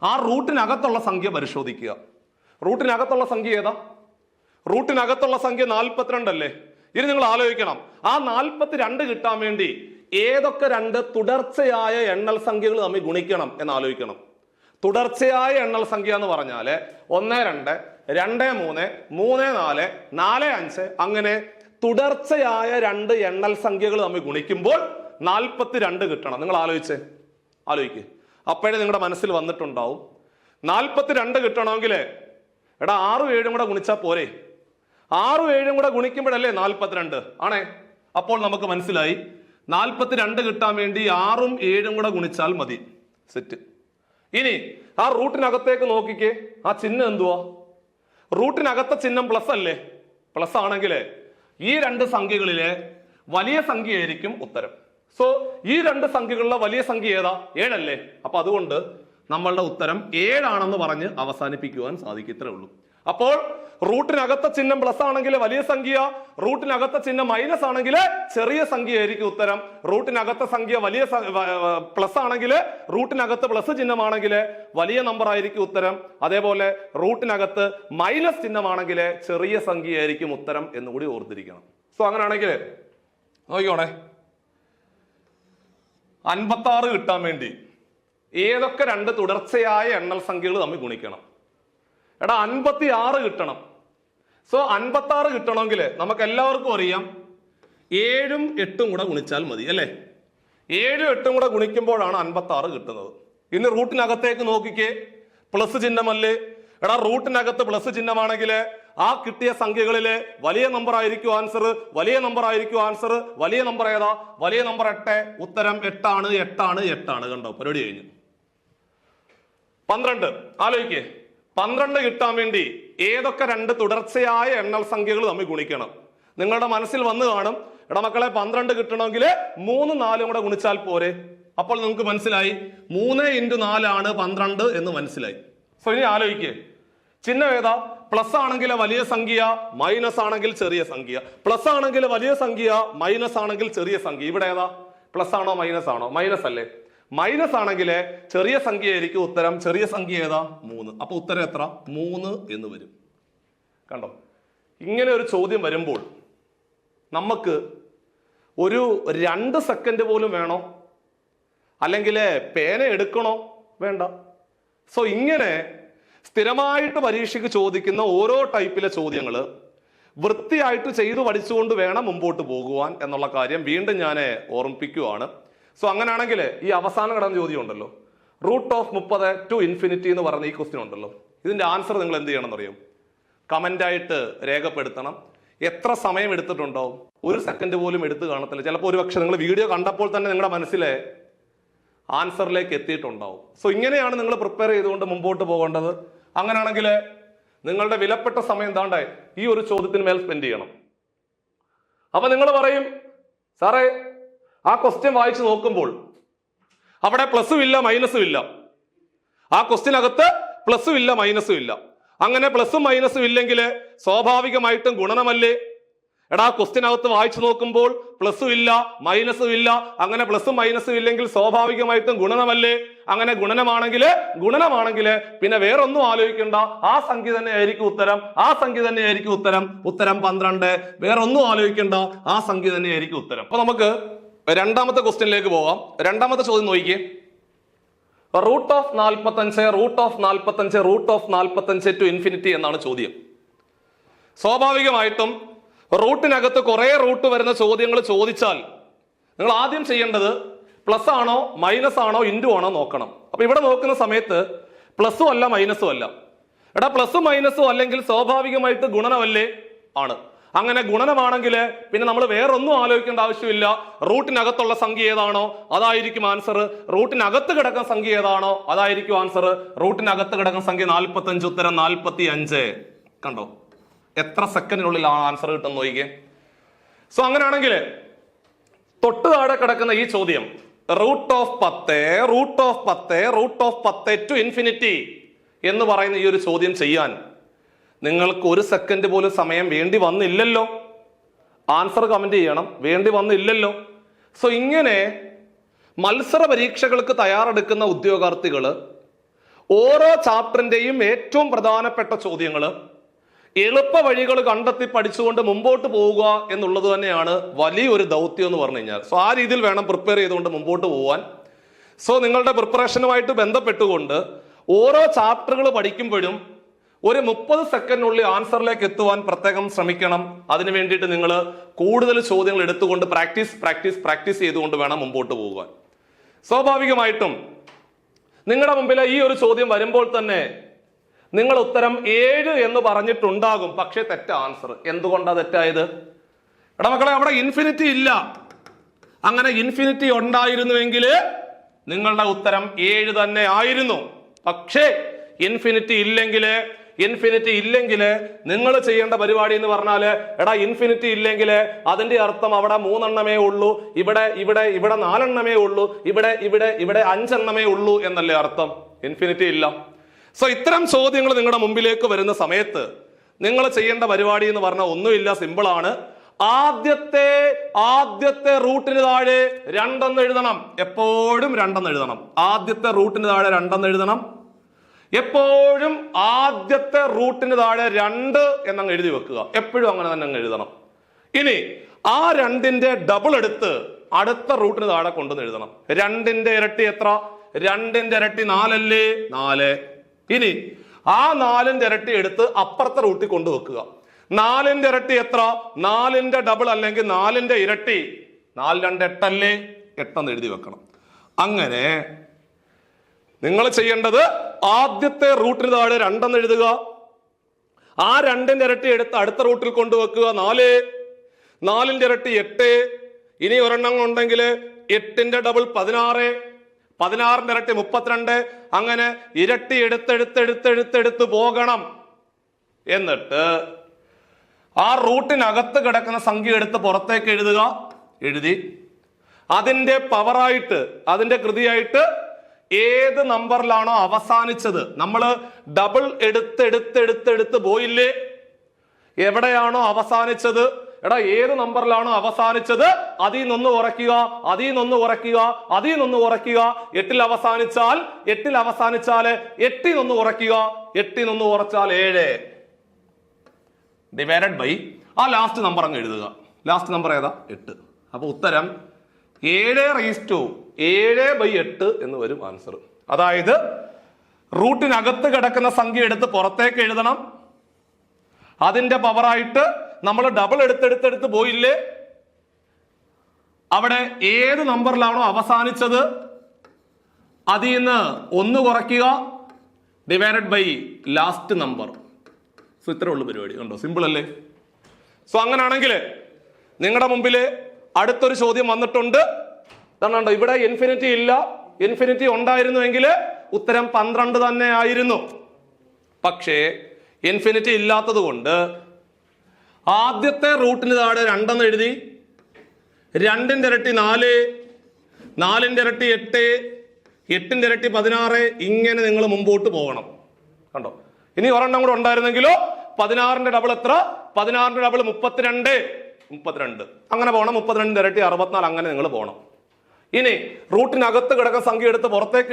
ആ റൂട്ടിനകത്തുള്ള സംഖ്യ പരിശോധിക്കുക. റൂട്ടിനകത്തുള്ള സംഖ്യ ഏതാ? റൂട്ടിനകത്തുള്ള സംഖ്യ 42 അല്ലേ? ഇനി നിങ്ങൾ ആലോചിക്കണം, ആ 42 കിട്ടാൻ വേണ്ടി ഏതൊക്കെ 2 തുടർച്ചയായ എണ്ണൽ സംഖ്യകൾ തമ്മിൽ ഗുണിക്കണം എന്ന് ആലോചിക്കണം. തുടർച്ചയായ എണ്ണൽ സംഖ്യ എന്ന് പറഞ്ഞാല് 1 2 2 3 3 4 4 5 അങ്ങനെ തുടർച്ചയായ 2 എണ്ണൽ സംഖ്യകൾ തമ്മിൽ ഗുണിക്കുമ്പോൾ 42 കിട്ടണം. നിങ്ങൾ ആലോചിക്ക്. അപ്പോഴേ നിങ്ങളുടെ മനസ്സിൽ വന്നിട്ടുണ്ടാവും 42 കിട്ടണമെങ്കിൽ എടാ 6 7 കൂടെ ഗുണിച്ചാൽ പോരെ? 6 7 കൂടെ ഗുണിക്കുമ്പോഴല്ലേ 42 ആണേ. അപ്പോൾ നമുക്ക് മനസ്സിലായി 42 കിട്ടാൻ വേണ്ടി 6ഉം 7ഉം കൂടെ ഗുണിച്ചാൽ മതി. സെറ്റ്. ഇനി ആ റൂട്ടിനകത്തേക്ക് നോക്കിക്കേ, ആ ചിഹ്നം എന്തുവാ? റൂട്ടിനകത്തെ ചിഹ്നം പ്ലസ് അല്ലേ? പ്ലസ് ആണെങ്കിൽ ഈ 2 സംഖ്യകളിലെ വലിയ സംഖ്യയായിരിക്കും ഉത്തരം. സോ ഈ 2 സംഖ്യകളിലെ വലിയ സംഖ്യ ഏതാ? 7 അല്ലേ? അപ്പൊ അതുകൊണ്ട് നമ്മളുടെ ഉത്തരം 7 ആണെന്ന് പറഞ്ഞ് അവസാനിപ്പിക്കുവാൻ സാധിക്കും. ഇത്രേ ഉള്ളൂ. അപ്പോൾ റൂട്ടിനകത്തെ ചിഹ്നം പ്ലസ് ആണെങ്കിൽ വലിയ സംഖ്യ, റൂട്ടിനകത്തെ ചിഹ്നം മൈനസ് ആണെങ്കിൽ ചെറിയ സംഖ്യ ആയിരിക്കും ഉത്തരം. റൂട്ടിനകത്തെ സംഖ്യ വലിയ പ്ലസ് ആണെങ്കിൽ, റൂട്ടിനകത്ത് പ്ലസ് ചിഹ്നമാണെങ്കിൽ വലിയ നമ്പർ ആയിരിക്കും ഉത്തരം. അതേപോലെ റൂട്ടിനകത്ത് മൈനസ് ചിഹ്നമാണെങ്കിൽ ചെറിയ സംഖ്യ ആയിരിക്കും ഉത്തരം എന്നുകൂടി ഓർത്തിരിക്കണം. സോ അങ്ങനെയാണെങ്കിൽ നോക്കിക്കോണേ, 56 കിട്ടാൻ വേണ്ടി ഏതൊക്കെ 2 തുടർച്ചയായ എണ്ണൽ സംഖ്യകൾ തമ്മിൽ ഗുണിക്കണം? എടാ 56 കിട്ടണം. സോ 56 കിട്ടണമെങ്കിൽ നമുക്ക് എല്ലാവർക്കും അറിയാം 7ഉം 8ഉം കൂടെ ഗുണിച്ചാൽ മതി അല്ലേ? 7ഉം 8ഉം കൂടെ ഗുണിക്കുമ്പോഴാണ് 56 കിട്ടുന്നത്. ഇനി റൂട്ടിനകത്തേക്ക് നോക്കിക്കേ, പ്ലസ് ചിഹ്നമല്ലേ? എടാ റൂട്ടിനകത്ത് പ്ലസ് ചിഹ്നമാണെങ്കിൽ ആ കിട്ടിയ സംഖ്യകളിലെ വലിയ നമ്പർ ആയിരിക്കും ആൻസർ. വലിയ നമ്പർ ഏതാ? വലിയ നമ്പർ 8. ഉത്തരം 8 ആണ്. കണ്ടോ, പരിപാടി കഴിഞ്ഞു. 12 ആലോചിക്കേ, 12 കിട്ടാൻ വേണ്ടി ഏതൊക്കെ 2 തുടർച്ചയായ എണ്ണൽ സംഖ്യകൾ തമ്മിൽ ഗുണിക്കണം? നിങ്ങളുടെ മനസ്സിൽ വന്നു കാണും, എടാ മക്കളെ 12 കിട്ടണമെങ്കിൽ 3 4 കൂടെ ഗുണിച്ചാൽ പോരെ? അപ്പോൾ നിങ്ങൾക്ക് മനസ്സിലായി 3 × 4 ആണ് 12 എന്ന് മനസ്സിലായി. സോ ഇനി ആലോചിക്കേ, ചിഹ്നം ഏതാ? പ്ലസ് ആണെങ്കിൽ വലിയ സംഖ്യ, മൈനസ് ആണെങ്കിൽ ചെറിയ സംഖ്യ. പ്ലസ് ആണെങ്കിൽ വലിയ സംഖ്യ, മൈനസ് ആണെങ്കിൽ ചെറിയ സംഖ്യ. ഇവിടെ ഏതാ? പ്ലസ് ആണോ മൈനസ് ആണോ? മൈനസ് അല്ലേ? മൈനസ് ആണെങ്കിൽ ചെറിയ സംഖ്യ ആയിരിക്കും ഉത്തരം. ചെറിയ സംഖ്യ ഏതാ? 3. അപ്പൊ ഉത്തരം എത്ര? 3 എന്ന് വരും. കണ്ടോ? ഇങ്ങനെ ഒരു ചോദ്യം വരുമ്പോൾ നമുക്ക് ഒരു 2 സെക്കൻഡ് പോലും വേണോ? അല്ലെങ്കിൽ പേന എടുക്കണോ? വേണ്ട. സോ ഇങ്ങനെ സ്ഥിരമായിട്ട് പരീക്ഷയ്ക്ക് ചോദിക്കുന്ന ഓരോ ടൈപ്പിലെ ചോദ്യങ്ങൾ വൃത്തിയായിട്ട് ചെയ്തു പഠിച്ചുകൊണ്ട് വേണം മുമ്പോട്ട് പോകുവാൻ എന്നുള്ള കാര്യം വീണ്ടും ഞാൻ ഓർമ്മിപ്പിക്കുകയാണ്. സോ അങ്ങനെയാണെങ്കിൽ ഈ അവസാനം കിടന്ന ചോദ്യം ഉണ്ടല്ലോ, √30 to ∞ എന്ന് പറഞ്ഞ ഈ ക്വസ്റ്റ്യൻ ഉണ്ടല്ലോ, ഇതിന്റെ ആൻസർ നിങ്ങൾ എന്ത് ചെയ്യണം എന്നറിയും? കമന്റായിട്ട് രേഖപ്പെടുത്തണം. എത്ര സമയം എടുത്തിട്ടുണ്ടാവും? 1 സെക്കൻഡ് പോലും എടുത്ത് കാണത്തില്ല. ചിലപ്പോൾ ഒരു പക്ഷെ നിങ്ങൾ വീഡിയോ കണ്ടപ്പോൾ തന്നെ നിങ്ങളുടെ മനസ്സിലെ ആൻസറിലേക്ക് എത്തിയിട്ടുണ്ടാവും. സോ ഇങ്ങനെയാണ് നിങ്ങൾ പ്രിപ്പയർ ചെയ്തുകൊണ്ട് മുമ്പോട്ട് പോകേണ്ടത്. അങ്ങനെയാണെങ്കിൽ നിങ്ങളുടെ വിലപ്പെട്ട സമയം എന്താണ്ടേ ഈ ഒരു ചോദ്യത്തിന് മേൽ സ്പെൻഡ് ചെയ്യണം. അപ്പൊ നിങ്ങൾ പറയും, സാറേ ആ ക്വസ്റ്റ്യൻ വായിച്ചു നോക്കുമ്പോൾ അവിടെ പ്ലസും ഇല്ല മൈനസും ഇല്ല, ആ ക്വസ്റ്റ്യനകത്ത് പ്ലസും ഇല്ല മൈനസും ഇല്ല. അങ്ങനെ പ്ലസും മൈനസും ഇല്ലെങ്കിൽ സ്വാഭാവികമായിട്ടും ഗുണനമല്ലേ? എടാ ക്വസ്റ്റ്യനകത്ത് വായിച്ചു നോക്കുമ്പോൾ പ്ലസും ഇല്ല മൈനസും ഇല്ല, അങ്ങനെ പ്ലസും മൈനസും ഇല്ലെങ്കിൽ സ്വാഭാവികമായിട്ടും ഗുണനമല്ലേ? അങ്ങനെ ഗുണനമാണെങ്കിൽ പിന്നെ വേറൊന്നും ആലോചിക്കണ്ട, ആ സംഖ്യ തന്നെ ആയിരിക്കും ഉത്തരം. ആ സംഖ്യ തന്നെ ആയിരിക്കും ഉത്തരം. ഉത്തരം 12. വേറൊന്നും ആലോചിക്കണ്ട, ആ സംഖ്യ തന്നെ ആയിരിക്കും ഉത്തരം. അപ്പൊ നമുക്ക് രണ്ടാമത്തെ ക്വസ്റ്റ്യനിലേക്ക് പോവാം. രണ്ടാമത്തെ ചോദ്യം നോക്കിയേ. √45 to ∞ എന്നാണ് ചോദ്യം. സ്വാഭാവികമായിട്ടും റൂട്ടിനകത്ത് കുറെ റൂട്ട് വരുന്ന ചോദ്യങ്ങൾ ചോദിച്ചാൽ നിങ്ങൾ ആദ്യം ചെയ്യേണ്ടത് പ്ലസ് ആണോ മൈനസ് ആണോ ഇൻറ്റു ആണോ നോക്കണം. അപ്പൊ ഇവിടെ നോക്കുന്ന സമയത്ത് പ്ലസും അല്ല മൈനസും അല്ല. എടാ പ്ലസും മൈനസും അല്ലെങ്കിൽ സ്വാഭാവികമായിട്ട് ഗുണനമല്ലേ? ആണ്. അങ്ങനെ ഗുണനമാണെങ്കിൽ പിന്നെ നമ്മൾ വേറൊന്നും ആലോചിക്കേണ്ട ആവശ്യമില്ല. റൂട്ടിനകത്തുള്ള സംഖ്യ ഏതാണോ അതായിരിക്കും ആൻസർ. റൂട്ടിനകത്ത് കിടക്കുന്ന സംഖ്യ ഏതാണോ അതായിരിക്കും ആൻസർ. റൂട്ടിനകത്ത് കിടക്കുന്ന സംഖ്യ 45, ഉത്തരം 45. കണ്ടോ? എത്ര സെക്കൻഡിനുള്ളിൽ ആ ആൻസർ കിട്ടും നോക്കിക്കേ. സോ അങ്ങനെയാണെങ്കിൽ തൊട്ട് താഴെ കിടക്കുന്ന ഈ ചോദ്യം √10 to ∞ എന്ന് പറയുന്ന ഈ ഒരു ചോദ്യം ചെയ്യാൻ നിങ്ങൾക്ക് 1 സെക്കൻഡ് പോലും സമയം വേണ്ടി വന്നില്ലല്ലോ. ആൻസർ കമന്റ് ചെയ്യണം. വേണ്ടി വന്നില്ലല്ലോ. സോ ഇങ്ങനെ മത്സര പരീക്ഷകൾക്ക് തയ്യാറെടുക്കുന്ന ഉദ്യോഗാർത്ഥികൾ ഓരോ ചാപ്റ്ററിന്റെയും ഏറ്റവും പ്രധാനപ്പെട്ട ചോദ്യങ്ങൾ എളുപ്പ വഴികൾ കണ്ടെത്തി പഠിച്ചുകൊണ്ട് മുമ്പോട്ട് പോവുക എന്നുള്ളത് തന്നെയാണ് വലിയൊരു ദൗത്യം എന്ന് പറഞ്ഞു കഴിഞ്ഞാൽ. സോ ആ രീതിയിൽ വേണം പ്രിപ്പയർ ചെയ്തുകൊണ്ട് മുമ്പോട്ട് പോകാൻ. സോ നിങ്ങളുടെ പ്രിപ്പറേഷനുമായിട്ട് ബന്ധപ്പെട്ടുകൊണ്ട് ഓരോ ചാപ്റ്ററുകൾ പഠിക്കുമ്പോഴും ഒരു 30 സെക്കൻഡിനുള്ളിൽ ആൻസറിലേക്ക് എത്തുവാൻ പ്രത്യേകം ശ്രമിക്കണം. അതിനു വേണ്ടിയിട്ട് നിങ്ങൾ കൂടുതൽ ചോദ്യങ്ങൾ എടുത്തുകൊണ്ട് പ്രാക്ടീസ് ചെയ്തുകൊണ്ട് വേണം മുമ്പോട്ട് പോകാൻ. സ്വാഭാവികമായിട്ടും നിങ്ങളുടെ മുമ്പിൽ ഈ ഒരു ചോദ്യം വരുമ്പോൾ തന്നെ നിങ്ങൾ ഉത്തരം 7 എന്ന് പറഞ്ഞിട്ടുണ്ടാകും. പക്ഷെ തെറ്റ ആൻസർ. എന്തുകൊണ്ടാണ് തെറ്റായത്? എടാ മക്കളെ, അവിടെ ഇൻഫിനിറ്റി ഇല്ല. അങ്ങനെ ഇൻഫിനിറ്റി ഉണ്ടായിരുന്നുവെങ്കിൽ നിങ്ങളുടെ ഉത്തരം 7 തന്നെ ആയിരുന്നു. പക്ഷേ ഇൻഫിനിറ്റി ഇല്ലെങ്കിൽ നിങ്ങൾ ചെയ്യേണ്ട പരിപാടി എന്ന് പറഞ്ഞാല്, എടാ ഇൻഫിനിറ്റി ഇല്ലെങ്കിൽ അതിന്റെ അർത്ഥം അവിടെ 3 എണ്ണമേ ഉള്ളൂ, ഇവിടെ 4 എണ്ണമേ ഉള്ളൂ, ഇവിടെ 5 എണ്ണമേ ഉള്ളൂ എന്നല്ലേ അർത്ഥം. ഇൻഫിനിറ്റി ഇല്ല. സോ ഇത്തരം ചോദ്യങ്ങൾ നിങ്ങളുടെ മുമ്പിലേക്ക് വരുന്ന സമയത്ത് നിങ്ങൾ ചെയ്യേണ്ട പരിപാടി എന്ന് പറഞ്ഞാൽ ഒന്നുമില്ല, സിമ്പിൾ ആണ്. ആദ്യത്തെ റൂട്ടിന് താഴെ 2 എന്ന് എഴുതണം. എപ്പോഴും 2 എന്ന് എഴുതണം. ആദ്യത്തെ റൂട്ടിന് താഴെ 2 എന്ന് എഴുതണം. എപ്പോഴും ആദ്യത്തെ റൂട്ടിന് താഴെ 2 എന്നങ്ങ് എഴുതി വെക്കുക. എപ്പോഴും അങ്ങനെ തന്നെ അങ്ങ് എഴുതണം. ഇനി ആ 2ന്റെ ഡബിൾ എടുത്ത് അടുത്ത റൂട്ടിന് താഴെ കൊണ്ടുവന്ന് എഴുതണം. 2ന്റെ ഇരട്ടി എത്ര? 2ന്റെ ഇരട്ടി 4 അല്ലേ? 4. ഇനി ആ 4ന്റെ ഇരട്ടി എടുത്ത് അപ്പുറത്തെ റൂട്ടിൽ കൊണ്ടുവെക്കുക. 4ന്റെ ഇരട്ടി എത്ര? 4ന്റെ ഡബിൾ അല്ലെങ്കിൽ 4ന്റെ ഇരട്ടി. 4 2 8 അല്ലേ? 8 എന്ന് എഴുതി വെക്കണം. അങ്ങനെ നിങ്ങൾ ചെയ്യേണ്ടത് ആദ്യത്തെ റൂട്ടിന് താഴെ 2 എന്ന് എഴുതുക. ആ 2ന്റെ ഇരട്ടി എടുത്ത് അടുത്ത റൂട്ടിൽ കൊണ്ടുവെക്കുക. 4. 4ന്റെ ഇരട്ടി 8. ഇനി ഒരെണ്ണം ഉണ്ടെങ്കിൽ 8ന്റെ ഡബിൾ 16. 16ന്റെ ഇരട്ടി 32. അങ്ങനെ ഇരട്ടി എടുത്തെടുത്ത് പോകണം. എന്നിട്ട് ആ റൂട്ടിനകത്ത് കിടക്കുന്ന സംഖ്യ എടുത്ത് പുറത്തേക്ക് എഴുതുക. എഴുതി അതിന്റെ പവറായിട്ട്, അതിന്റെ കൃതിയായിട്ട് ഏത് നമ്പറിലാണോ അവസാനിച്ചത്, നമ്മൾ ഡബിൾ എടുത്ത് പോയില്ലേ, എവിടെയാണോ അവസാനിച്ചത്, എടാ ഏത് നമ്പറിലാണോ അവസാനിച്ചത് അതിൽ നിന്ന് കുറയ്ക്കുക, അതിൽ നിന്ന് കുറയ്ക്കുക, അതിൽ നിന്ന് കുറയ്ക്കുക. എട്ടിൽ അവസാനിച്ചാൽ എട്ടിൽ നിന്ന് കുറയ്ക്കുക, എട്ടിൽ നിന്ന് കുറച്ചാൽ 7 ഡിവൈഡഡ് ബൈ ആ ലാസ്റ്റ് നമ്പർ അങ്ങ് എഴുതുക. ലാസ്റ്റ് നമ്പർ ഏതാ? 8. അപ്പൊ ഉത്തരം 7/8 എന്ന് വരും ആൻസർ. അതായത് റൂട്ടിനകത്ത് കിടക്കുന്ന സംഖ്യ എടുത്ത് പുറത്തേക്ക് എഴുതണം. അതിന്റെ പവറായിട്ട് നമ്മൾ ഡബിൾ എടുത്ത് പോയില്ലേ, അവിടെ ഏത് നമ്പറിലാണോ അവസാനിച്ചത് അതിൽ നിന്ന് 1 കുറയ്ക്കുക, divided by last number. So ഇത്രേ ഉള്ളു പരിപാടി. കണ്ടോ, സിമ്പിൾ അല്ലേ? സോ അങ്ങനാണെങ്കിൽ നിങ്ങളുടെ മുമ്പിൽ അടുത്തൊരു ചോദ്യം വന്നിട്ടുണ്ട്. കണ്ടോ, ഇവിടെ ഇൻഫിനിറ്റി ഇല്ല. ഇൻഫിനിറ്റി ഉണ്ടായിരുന്നുവെങ്കിൽ ഉത്തരം 12 തന്നെ ആയിരുന്നു. പക്ഷേ ഇൻഫിനിറ്റി ഇല്ലാത്തത് കൊണ്ട് ആദ്യത്തെ റൂട്ടിന് താഴെ 2 എന്ന് എഴുതി, 2ന്റെ ഇരട്ടി 4, 4ന്റെ ഇരട്ടി 8, 8ന്റെ ഇരട്ടി 16. ഇങ്ങനെ നിങ്ങൾ മുമ്പോട്ട് പോകണം. കണ്ടോ, ഇനി ഒരെണ്ണം കൂടെ ഉണ്ടായിരുന്നെങ്കിലോ 16ന്റെ ഡബിൾ എത്ര? 16ന്റെ ഡബിൾ 32. അങ്ങനെ പോകണം. 32ന്റെ ഇരട്ടി 64. അങ്ങനെ നിങ്ങൾ പോകണം. ഇനി റൂട്ടിനകത്ത് കിടക്കുന്ന സംഖ്യ എടുത്ത് പുറത്തേക്ക്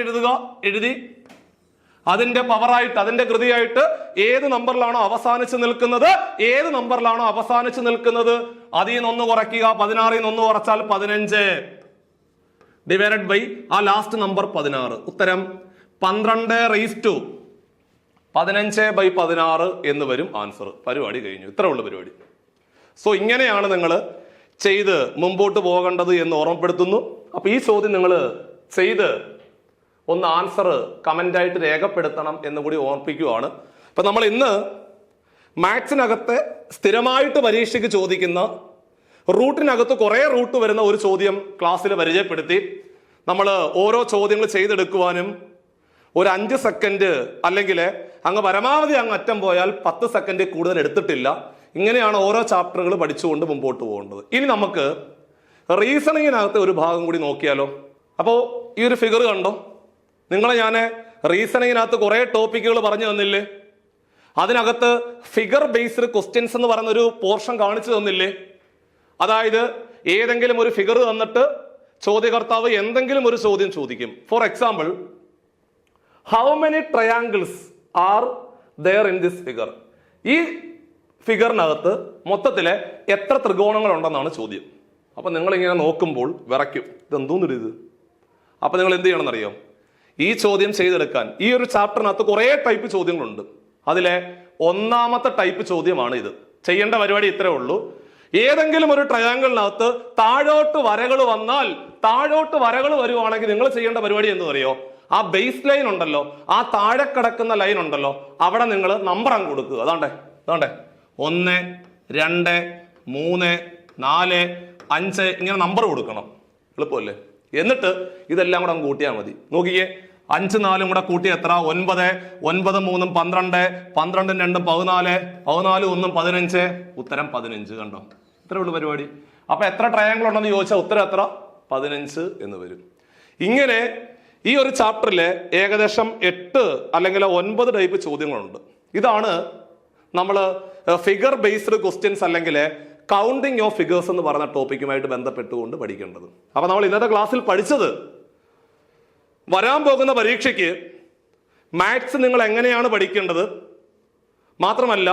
എഴുതി അതിന്റെ പവറായിട്ട്, അതിന്റെ കൃതിയായിട്ട് ഏത് നമ്പറിലാണോ അവസാനിച്ച് നിൽക്കുന്നത് അതിൽ നിന്ന് 1 കുറയ്ക്കുക. 16ൽ നിന്ന് 1 കുറച്ചാൽ 15 ഡിവൈഡഡ് ബൈ ആ ലാസ്റ്റ് നമ്പർ 16. ഉത്തരം 12/15/16 എന്ന് വരും ആൻസർ. പരിപാടി കഴിഞ്ഞു. ഇത്ര ഉള്ളു പരിപാടി. സോ ഇങ്ങനെയാണ് നിങ്ങൾ ചെയ്ത് മുമ്പോട്ട് പോകേണ്ടത് എന്ന് ഓർമ്മപ്പെടുത്തുന്നു. അപ്പൊ ഈ ചോദ്യം നിങ്ങൾ ചെയ്ത് ഒന്ന് ആൻസർ കമന്റായിട്ട് രേഖപ്പെടുത്തണം എന്ന് കൂടി ഓർപ്പിക്കുകയാണ്. അപ്പൊ നമ്മൾ ഇന്ന് മാത്സിനകത്തെ സ്ഥിരമായിട്ട് പരീക്ഷയ്ക്ക് ചോദിക്കുന്ന റൂട്ടിനകത്ത് കുറെ റൂട്ട് വരുന്ന ഒരു ചോദ്യം ക്ലാസ്സിൽ പരിചയപ്പെടുത്തി. നമ്മൾ ഓരോ ചോദ്യങ്ങൾ ചെയ്തെടുക്കുവാനും ഒരു 5 സെക്കൻഡ് അല്ലെങ്കിൽ അങ്ങ് പരമാവധി അങ്ങ് അറ്റം പോയാൽ 10 സെക്കൻഡ് കൂടുതൽ എടുത്തിട്ടില്ല. ഇങ്ങനെയാണ് ഓരോ ചാപ്റ്ററുകൾ പഠിച്ചുകൊണ്ട് മുമ്പോട്ട് പോകേണ്ടത്. ഇനി നമുക്ക് റീസണിങ്ങിനകത്ത് ഒരു ഭാഗം കൂടി നോക്കിയാലോ? അപ്പോൾ ഈ ഒരു ഫിഗർ കണ്ടോ? നിങ്ങളെ ഞാൻ റീസണിങ്ങിനകത്ത് കുറെ ടോപ്പിക്കുകൾ പറഞ്ഞു തന്നില്ലേ? അതിനകത്ത് ഫിഗർ ബേസ്ഡ് ക്വസ്റ്റ്യൻസ് എന്ന് പറയുന്ന ഒരു പോർഷൻ കാണിച്ചു തന്നില്ലേ? അതായത് ഏതെങ്കിലും ഒരു ഫിഗർ തന്നിട്ട് ചോദ്യകർത്താവ് എന്തെങ്കിലും ഒരു ചോദ്യം ചോദിക്കും. For example, how many triangles are there in this figure? ഈ ഫിഗറിനകത്ത് മൊത്തത്തിലെ എത്ര ത്രികോണങ്ങൾ ഉണ്ടെന്നാണ് ചോദ്യം. അപ്പൊ നിങ്ങൾ ഇങ്ങനെ നോക്കുമ്പോൾ വിറയ്ക്കും, ഇതെന്തോന്നിത്? അപ്പൊ നിങ്ങൾ എന്ത് ചെയ്യണം എന്നറിയോ? ഈ ചോദ്യം ചെയ്തെടുക്കാൻ ഈ ഒരു ചാപ്റ്ററിനകത്ത് കുറെ ടൈപ്പ് ചോദ്യങ്ങളുണ്ട്. അതിലെ ഒന്നാമത്തെ ടൈപ്പ് ചോദ്യമാണ് ഇത്. ചെയ്യേണ്ട പരിപാടി ഇത്രേ ഉള്ളൂ. ഏതെങ്കിലും ഒരു ട്രയാങ്കിളിനകത്ത് താഴോട്ട് വരകൾ വരുവാണെങ്കിൽ നിങ്ങൾ ചെയ്യേണ്ട പരിപാടി എന്ന് പറയോ? ആ ബേസ് ലൈൻ ഉണ്ടല്ലോ, ആ താഴെ കിടക്കുന്ന ലൈൻ ഉണ്ടല്ലോ, അവിടെ നിങ്ങൾ നമ്പർ അങ്ങ് കൊടുക്കുക. അതാണ്ടേ 1, 2, 3, 4, 5 ഇങ്ങനെ നമ്പർ കൊടുക്കണം. എളുപ്പമല്ലേ? എന്നിട്ട് ഇതെല്ലാം കൂടെ അങ്ങ് കൂട്ടിയാൽ മതി. നോക്കിയേ, 5, 4 കൂടെ കൂട്ടി എത്ര? 9, 9, 3, 12, 12, 2, 14, 14, 1, 15. ഉത്തരം 15. കണ്ടോ, ഇത്രേ ഉള്ളൂ പരിപാടി. അപ്പൊ എത്ര ട്രയാങ്കിൾ ഉണ്ടെന്ന് ചോദിച്ചാൽ ഉത്തരം എത്ര? 15 എന്ന് വരും. ഇങ്ങനെ ഈ ഒരു ചാപ്റ്ററിലെ ഏകദേശം 8 അല്ലെങ്കിൽ 9 ടൈപ്പ് ചോദ്യങ്ങളുണ്ട്. ഇതാണ് നമ്മൾ ഫിഗർ ബേസ്ഡ് ക്വസ്റ്റ്യൻസ് അല്ലെങ്കിൽ കൗണ്ടിങ് ഓഫ് ഫിഗേഴ്സ് എന്ന് പറഞ്ഞ ടോപ്പിക്കുമായിട്ട് ബന്ധപ്പെട്ടുകൊണ്ട് പഠിക്കേണ്ടത്. അപ്പൊ നമ്മൾ ഇന്നത്തെ ക്ലാസ്സിൽ പഠിച്ചത് വരാൻ പോകുന്ന പരീക്ഷയ്ക്ക് മാത്സ് നിങ്ങൾ എങ്ങനെയാണ് പഠിക്കേണ്ടത്, മാത്രമല്ല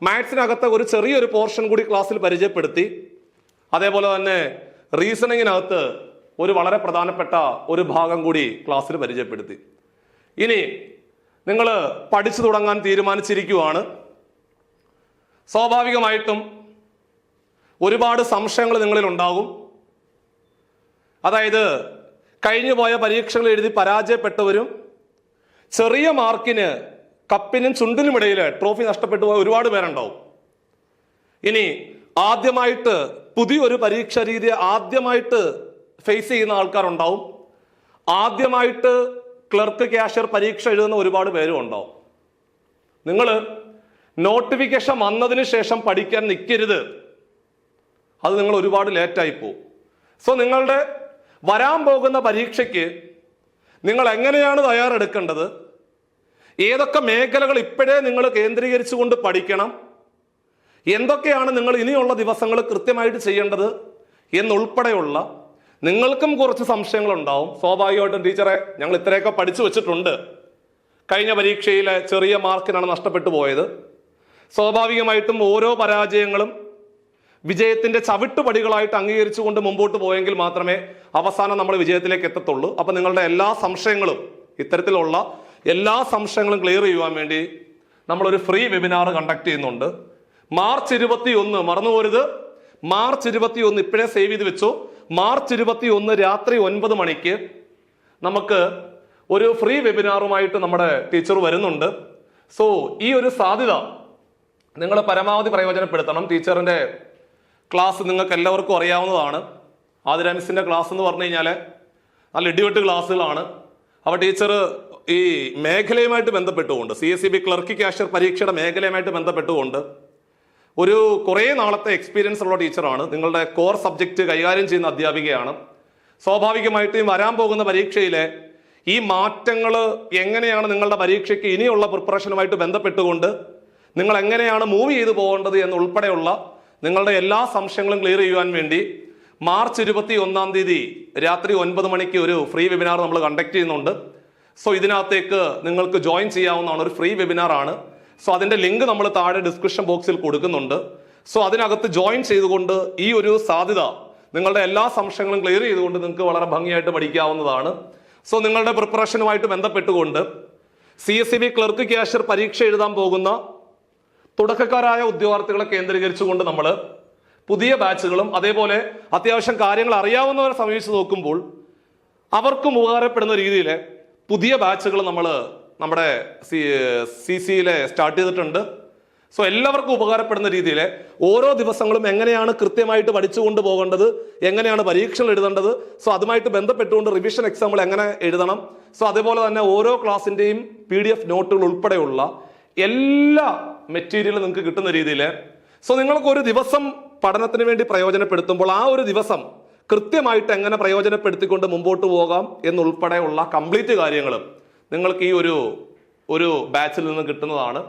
മാത്സിനകത്ത് ഒരു ചെറിയൊരു പോർഷൻ കൂടി ക്ലാസ്സിൽ പരിചയപ്പെടുത്തി. അതേപോലെ തന്നെ റീസണിങ്ങിനകത്ത് ഒരു വളരെ പ്രധാനപ്പെട്ട ഒരു ഭാഗം കൂടി ക്ലാസ്സിൽ പരിചയപ്പെടുത്തി. ഇനി നിങ്ങൾ പഠിച്ചു തുടങ്ങാൻ തീരുമാനിച്ചിരിക്കുവാണ്. സ്വാഭാവികമായിട്ടും ഒരുപാട് സംശയങ്ങൾ നിങ്ങളിൽ ഉണ്ടാകും. അതായത് കഴിഞ്ഞു പോയ പരീക്ഷകൾ എഴുതി പരാജയപ്പെട്ടവരും ചെറിയ മാർക്കിന് കപ്പിനും ചുണ്ടിനും ഇടയിൽ ട്രോഫി നഷ്ടപ്പെട്ടു പോയ ഒരുപാട് പേരുണ്ടാവും. ഇനി ആദ്യമായിട്ട് പുതിയൊരു പരീക്ഷാ രീതി ആദ്യമായിട്ട് ഫേസ് ചെയ്യുന്ന ആൾക്കാരുണ്ടാവും. ആദ്യമായിട്ട് ക്ലർക്ക് ക്യാഷ്യർ പരീക്ഷ എഴുതുന്ന ഒരുപാട് പേരും ഉണ്ടാവും. നിങ്ങൾ നോട്ടിഫിക്കേഷൻ വന്നതിന് ശേഷം പഠിക്കാൻ നിൽക്കരുത്. അത് നിങ്ങൾ ഒരുപാട് ലേറ്റായി പോകും. സോ നിങ്ങളുടെ വരാൻ പോകുന്ന പരീക്ഷയ്ക്ക് നിങ്ങൾ എങ്ങനെയാണ് തയ്യാറെടുക്കേണ്ടത്, ഏതൊക്കെ മേഖലകൾ ഇപ്പോഴേ നിങ്ങൾ കേന്ദ്രീകരിച്ചുകൊണ്ട് പഠിക്കണം, എന്തൊക്കെയാണ് നിങ്ങൾ ഇനിയുള്ള ദിവസങ്ങൾ കൃത്യമായിട്ട് ചെയ്യേണ്ടത് എന്നുൾപ്പെടെയുള്ള നിങ്ങൾക്കും കുറച്ച് സംശയങ്ങളുണ്ടാവും. സ്വാഭാവികമായിട്ടും ടീച്ചറെ ഞങ്ങൾ ഇത്രയൊക്കെ പഠിച്ചു വെച്ചിട്ടുണ്ട്, കഴിഞ്ഞ പരീക്ഷയിലെ ചെറിയ മാർക്കിനാണ് നഷ്ടപ്പെട്ടു പോയത്. സ്വാഭാവികമായിട്ടും ഓരോ പരാജയങ്ങളും വിജയത്തിന്റെ ചവിട്ടുപടികളായിട്ട് അംഗീകരിച്ചുകൊണ്ട് മുമ്പോട്ട് പോയെങ്കിൽ മാത്രമേ അവസാനം നമ്മൾ വിജയത്തിലേക്ക് എത്തത്തുള്ളൂ. അപ്പൊ നിങ്ങളുടെ എല്ലാ സംശയങ്ങളും, ഇത്തരത്തിലുള്ള എല്ലാ സംശയങ്ങളും ക്ലിയർ ചെയ്യുവാൻ വേണ്ടി നമ്മളൊരു ഫ്രീ വെബിനാർ കണ്ടക്ട് ചെയ്യുന്നുണ്ട്. മാർച്ച് 21, മറന്നു പോരുത്, മാർച്ച് 21 ഇപ്പോഴേ സേവ് ചെയ്ത് വെച്ചു. മാർച്ച് 21 രാത്രി 9 മണിക്ക് നമുക്ക് ഒരു ഫ്രീ വെബിനാറുമായിട്ട് നമ്മുടെ ടീച്ചർ വരുന്നുണ്ട്. സോ ഈ ഒരു സാധ്യത നിങ്ങൾ പരമാവധി പ്രയോജനപ്പെടുത്തണം. ടീച്ചറിന്റെ ക്ലാസ് നിങ്ങൾക്ക് എല്ലാവർക്കും അറിയാവുന്നതാണ്. ആതിര മിസ്സിന്റെ ക്ലാസ് എന്ന് പറഞ്ഞു കഴിഞ്ഞാൽ നല്ല ഇടിവെട്ട് ക്ലാസ്സുകളാണ്. അപ്പോൾ ടീച്ചർ ഈ മേഖലയുമായിട്ട് ബന്ധപ്പെട്ടുകൊണ്ട്, CSEB ക്ലർക്ക് കാഷ്യർ പരീക്ഷയുടെ മേഖലയുമായിട്ട് ബന്ധപ്പെട്ടുകൊണ്ട് ഒരു കുറേ നാളത്തെ എക്സ്പീരിയൻസ് ഉള്ള ടീച്ചറാണ്. നിങ്ങളുടെ കോർ സബ്ജക്റ്റ് കൈകാര്യം ചെയ്യുന്ന അധ്യാപികയാണ്. സ്വാഭാവികമായിട്ടും വരാൻ പോകുന്ന പരീക്ഷയിലെ ഈ മാറ്റങ്ങൾ എങ്ങനെയാണ് നിങ്ങളുടെ പരീക്ഷയ്ക്ക് ഇനിയുള്ള പ്രിപ്പറേഷനുമായിട്ട് ബന്ധപ്പെട്ടുകൊണ്ട് നിങ്ങൾ എങ്ങനെയാണ് മൂവ് ചെയ്തു പോകേണ്ടത് എന്നുൾപ്പെടെയുള്ള നിങ്ങളുടെ എല്ലാ സംശയങ്ങളും ക്ലിയർ ചെയ്യുവാൻ വേണ്ടി മാർച്ച് 21 രാത്രി 9 മണിക്ക് ഒരു ഫ്രീ വെബിനാർ നമ്മൾ കണ്ടക്ട് ചെയ്യുന്നുണ്ട്. സോ ഇതിനകത്തേക്ക് നിങ്ങൾക്ക് ജോയിൻ ചെയ്യാവുന്നതാണ്. ഒരു ഫ്രീ വെബിനാർ ആണ്. സോ അതിന്റെ ലിങ്ക് നമ്മൾ താഴെ ഡിസ്ക്രിപ്ഷൻ ബോക്സിൽ കൊടുക്കുന്നുണ്ട്. സോ അതിനകത്ത് ജോയിൻ ചെയ്തുകൊണ്ട് ഈ ഒരു സാധ്യത, നിങ്ങളുടെ എല്ലാ സംശയങ്ങളും ക്ലിയർ ചെയ്തുകൊണ്ട് നിങ്ങൾക്ക് വളരെ ഭംഗിയായിട്ട് പഠിക്കാവുന്നതാണ്. സോ നിങ്ങളുടെ പ്രിപ്പറേഷനുമായിട്ട് ബന്ധപ്പെട്ടുകൊണ്ട് CSEB ക്ലർക്ക് കാഷ്യർ പരീക്ഷ എഴുതാൻ പോകുന്ന തുടക്കക്കാരായ ഉദ്യോഗാർത്ഥികളെ കേന്ദ്രീകരിച്ചുകൊണ്ട് നമ്മൾ പുതിയ ബാച്ചുകളും അതേപോലെ അത്യാവശ്യം കാര്യങ്ങൾ അറിയാവുന്നവരെ സമീപിച്ച് നോക്കുമ്പോൾ അവർക്കും ഉപകാരപ്പെടുന്ന രീതിയിൽ പുതിയ ബാച്ചുകൾ നമ്മൾ നമ്മുടെ CCയിലെ സ്റ്റാർട്ട് ചെയ്തിട്ടുണ്ട്. സോ എല്ലാവർക്കും ഉപകാരപ്പെടുന്ന രീതിയിൽ ഓരോ ദിവസങ്ങളും എങ്ങനെയാണ് കൃത്യമായിട്ട് പഠിച്ചുകൊണ്ട് പോകേണ്ടത്, എങ്ങനെയാണ് പരീക്ഷകൾ എഴുതേണ്ടത്, സോ അതുമായിട്ട് ബന്ധപ്പെട്ടുകൊണ്ട് റിവിഷൻ എക്സാമ്പിൾ എങ്ങനെ എഴുതണം, സോ അതേപോലെ തന്നെ ഓരോ ക്ലാസ്സിന്റെയും PDF നോട്ടുകൾ ഉൾപ്പെടെയുള്ള എല്ലാ മെറ്റീരിയലും നിങ്ങൾക്ക് കിട്ടുന്ന രീതിയിൽ, സോ നിങ്ങൾക്ക് ഒരു ദിവസം പഠനത്തിന് വേണ്ടി പ്രയോജനപ്പെടുത്തുമ്പോൾ ആ ഒരു ദിവസം കൃത്യമായിട്ട് എങ്ങനെ പ്രയോജനപ്പെടുത്തിക്കൊണ്ട് മുമ്പോട്ട് പോകാം എന്നുൾപ്പെടെയുള്ള കംപ്ലീറ്റ് കാര്യങ്ങളും നിങ്ങൾക്ക് ഈ ഒരു ബാച്ചിൽ നിന്ന് കിട്ടുന്നതാണ്.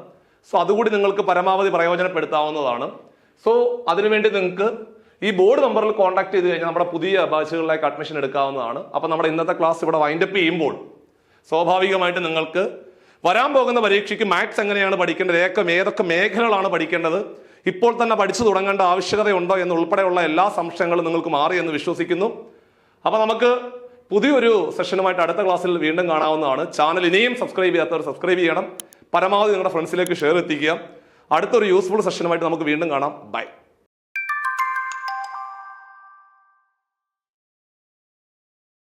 സോ അതുകൂടി നിങ്ങൾക്ക് പരമാവധി പ്രയോജനപ്പെടുത്താവുന്നതാണ്. സോ അതിനുവേണ്ടി നിങ്ങൾക്ക് ഈ ബോർഡ് നമ്പറിൽ കോൺടാക്ട് ചെയ്ത് കഴിഞ്ഞാൽ നമ്മുടെ പുതിയ ബാച്ചുകളിലേക്ക് അഡ്മിഷൻ എടുക്കാവുന്നതാണ്. അപ്പൊ നമ്മുടെ ഇന്നത്തെ ക്ലാസ് ഇവിടെ വൈൻഡപ്പ് ചെയ്യുമ്പോൾ സ്വാഭാവികമായിട്ട് നിങ്ങൾക്ക് വരാൻ പോകുന്ന പരീക്ഷയ്ക്ക് മാത്സ് എങ്ങനെയാണ് പഠിക്കേണ്ടത്, ഏതൊക്കെ മേഖലകളാണ് പഠിക്കേണ്ടത്, ഇപ്പോൾ തന്നെ പഠിച്ചു തുടങ്ങേണ്ട ആവശ്യകതയുണ്ടോ എന്നുൾപ്പെടെയുള്ള എല്ലാ സംശയങ്ങളും നിങ്ങൾക്ക് മാറി എന്ന് വിശ്വസിക്കുന്നു. അപ്പൊ നമുക്ക് പുതിയൊരു സെഷനുമായിട്ട് അടുത്ത ക്ലാസ്സിൽ വീണ്ടും കാണാവുന്നതാണ്. ചാനൽ ഇനിയും സബ്സ്ക്രൈബ് ചെയ്യാത്തവർ സബ്സ്ക്രൈബ് ചെയ്യണം. പരമാവധി നിങ്ങളുടെ ഫ്രണ്ട്സിലേക്ക് ഷെയർ എത്തിക്കുക. അടുത്തൊരു യൂസ്ഫുൾ സെഷനുമായിട്ട് നമുക്ക് വീണ്ടും കാണാം. ബൈ.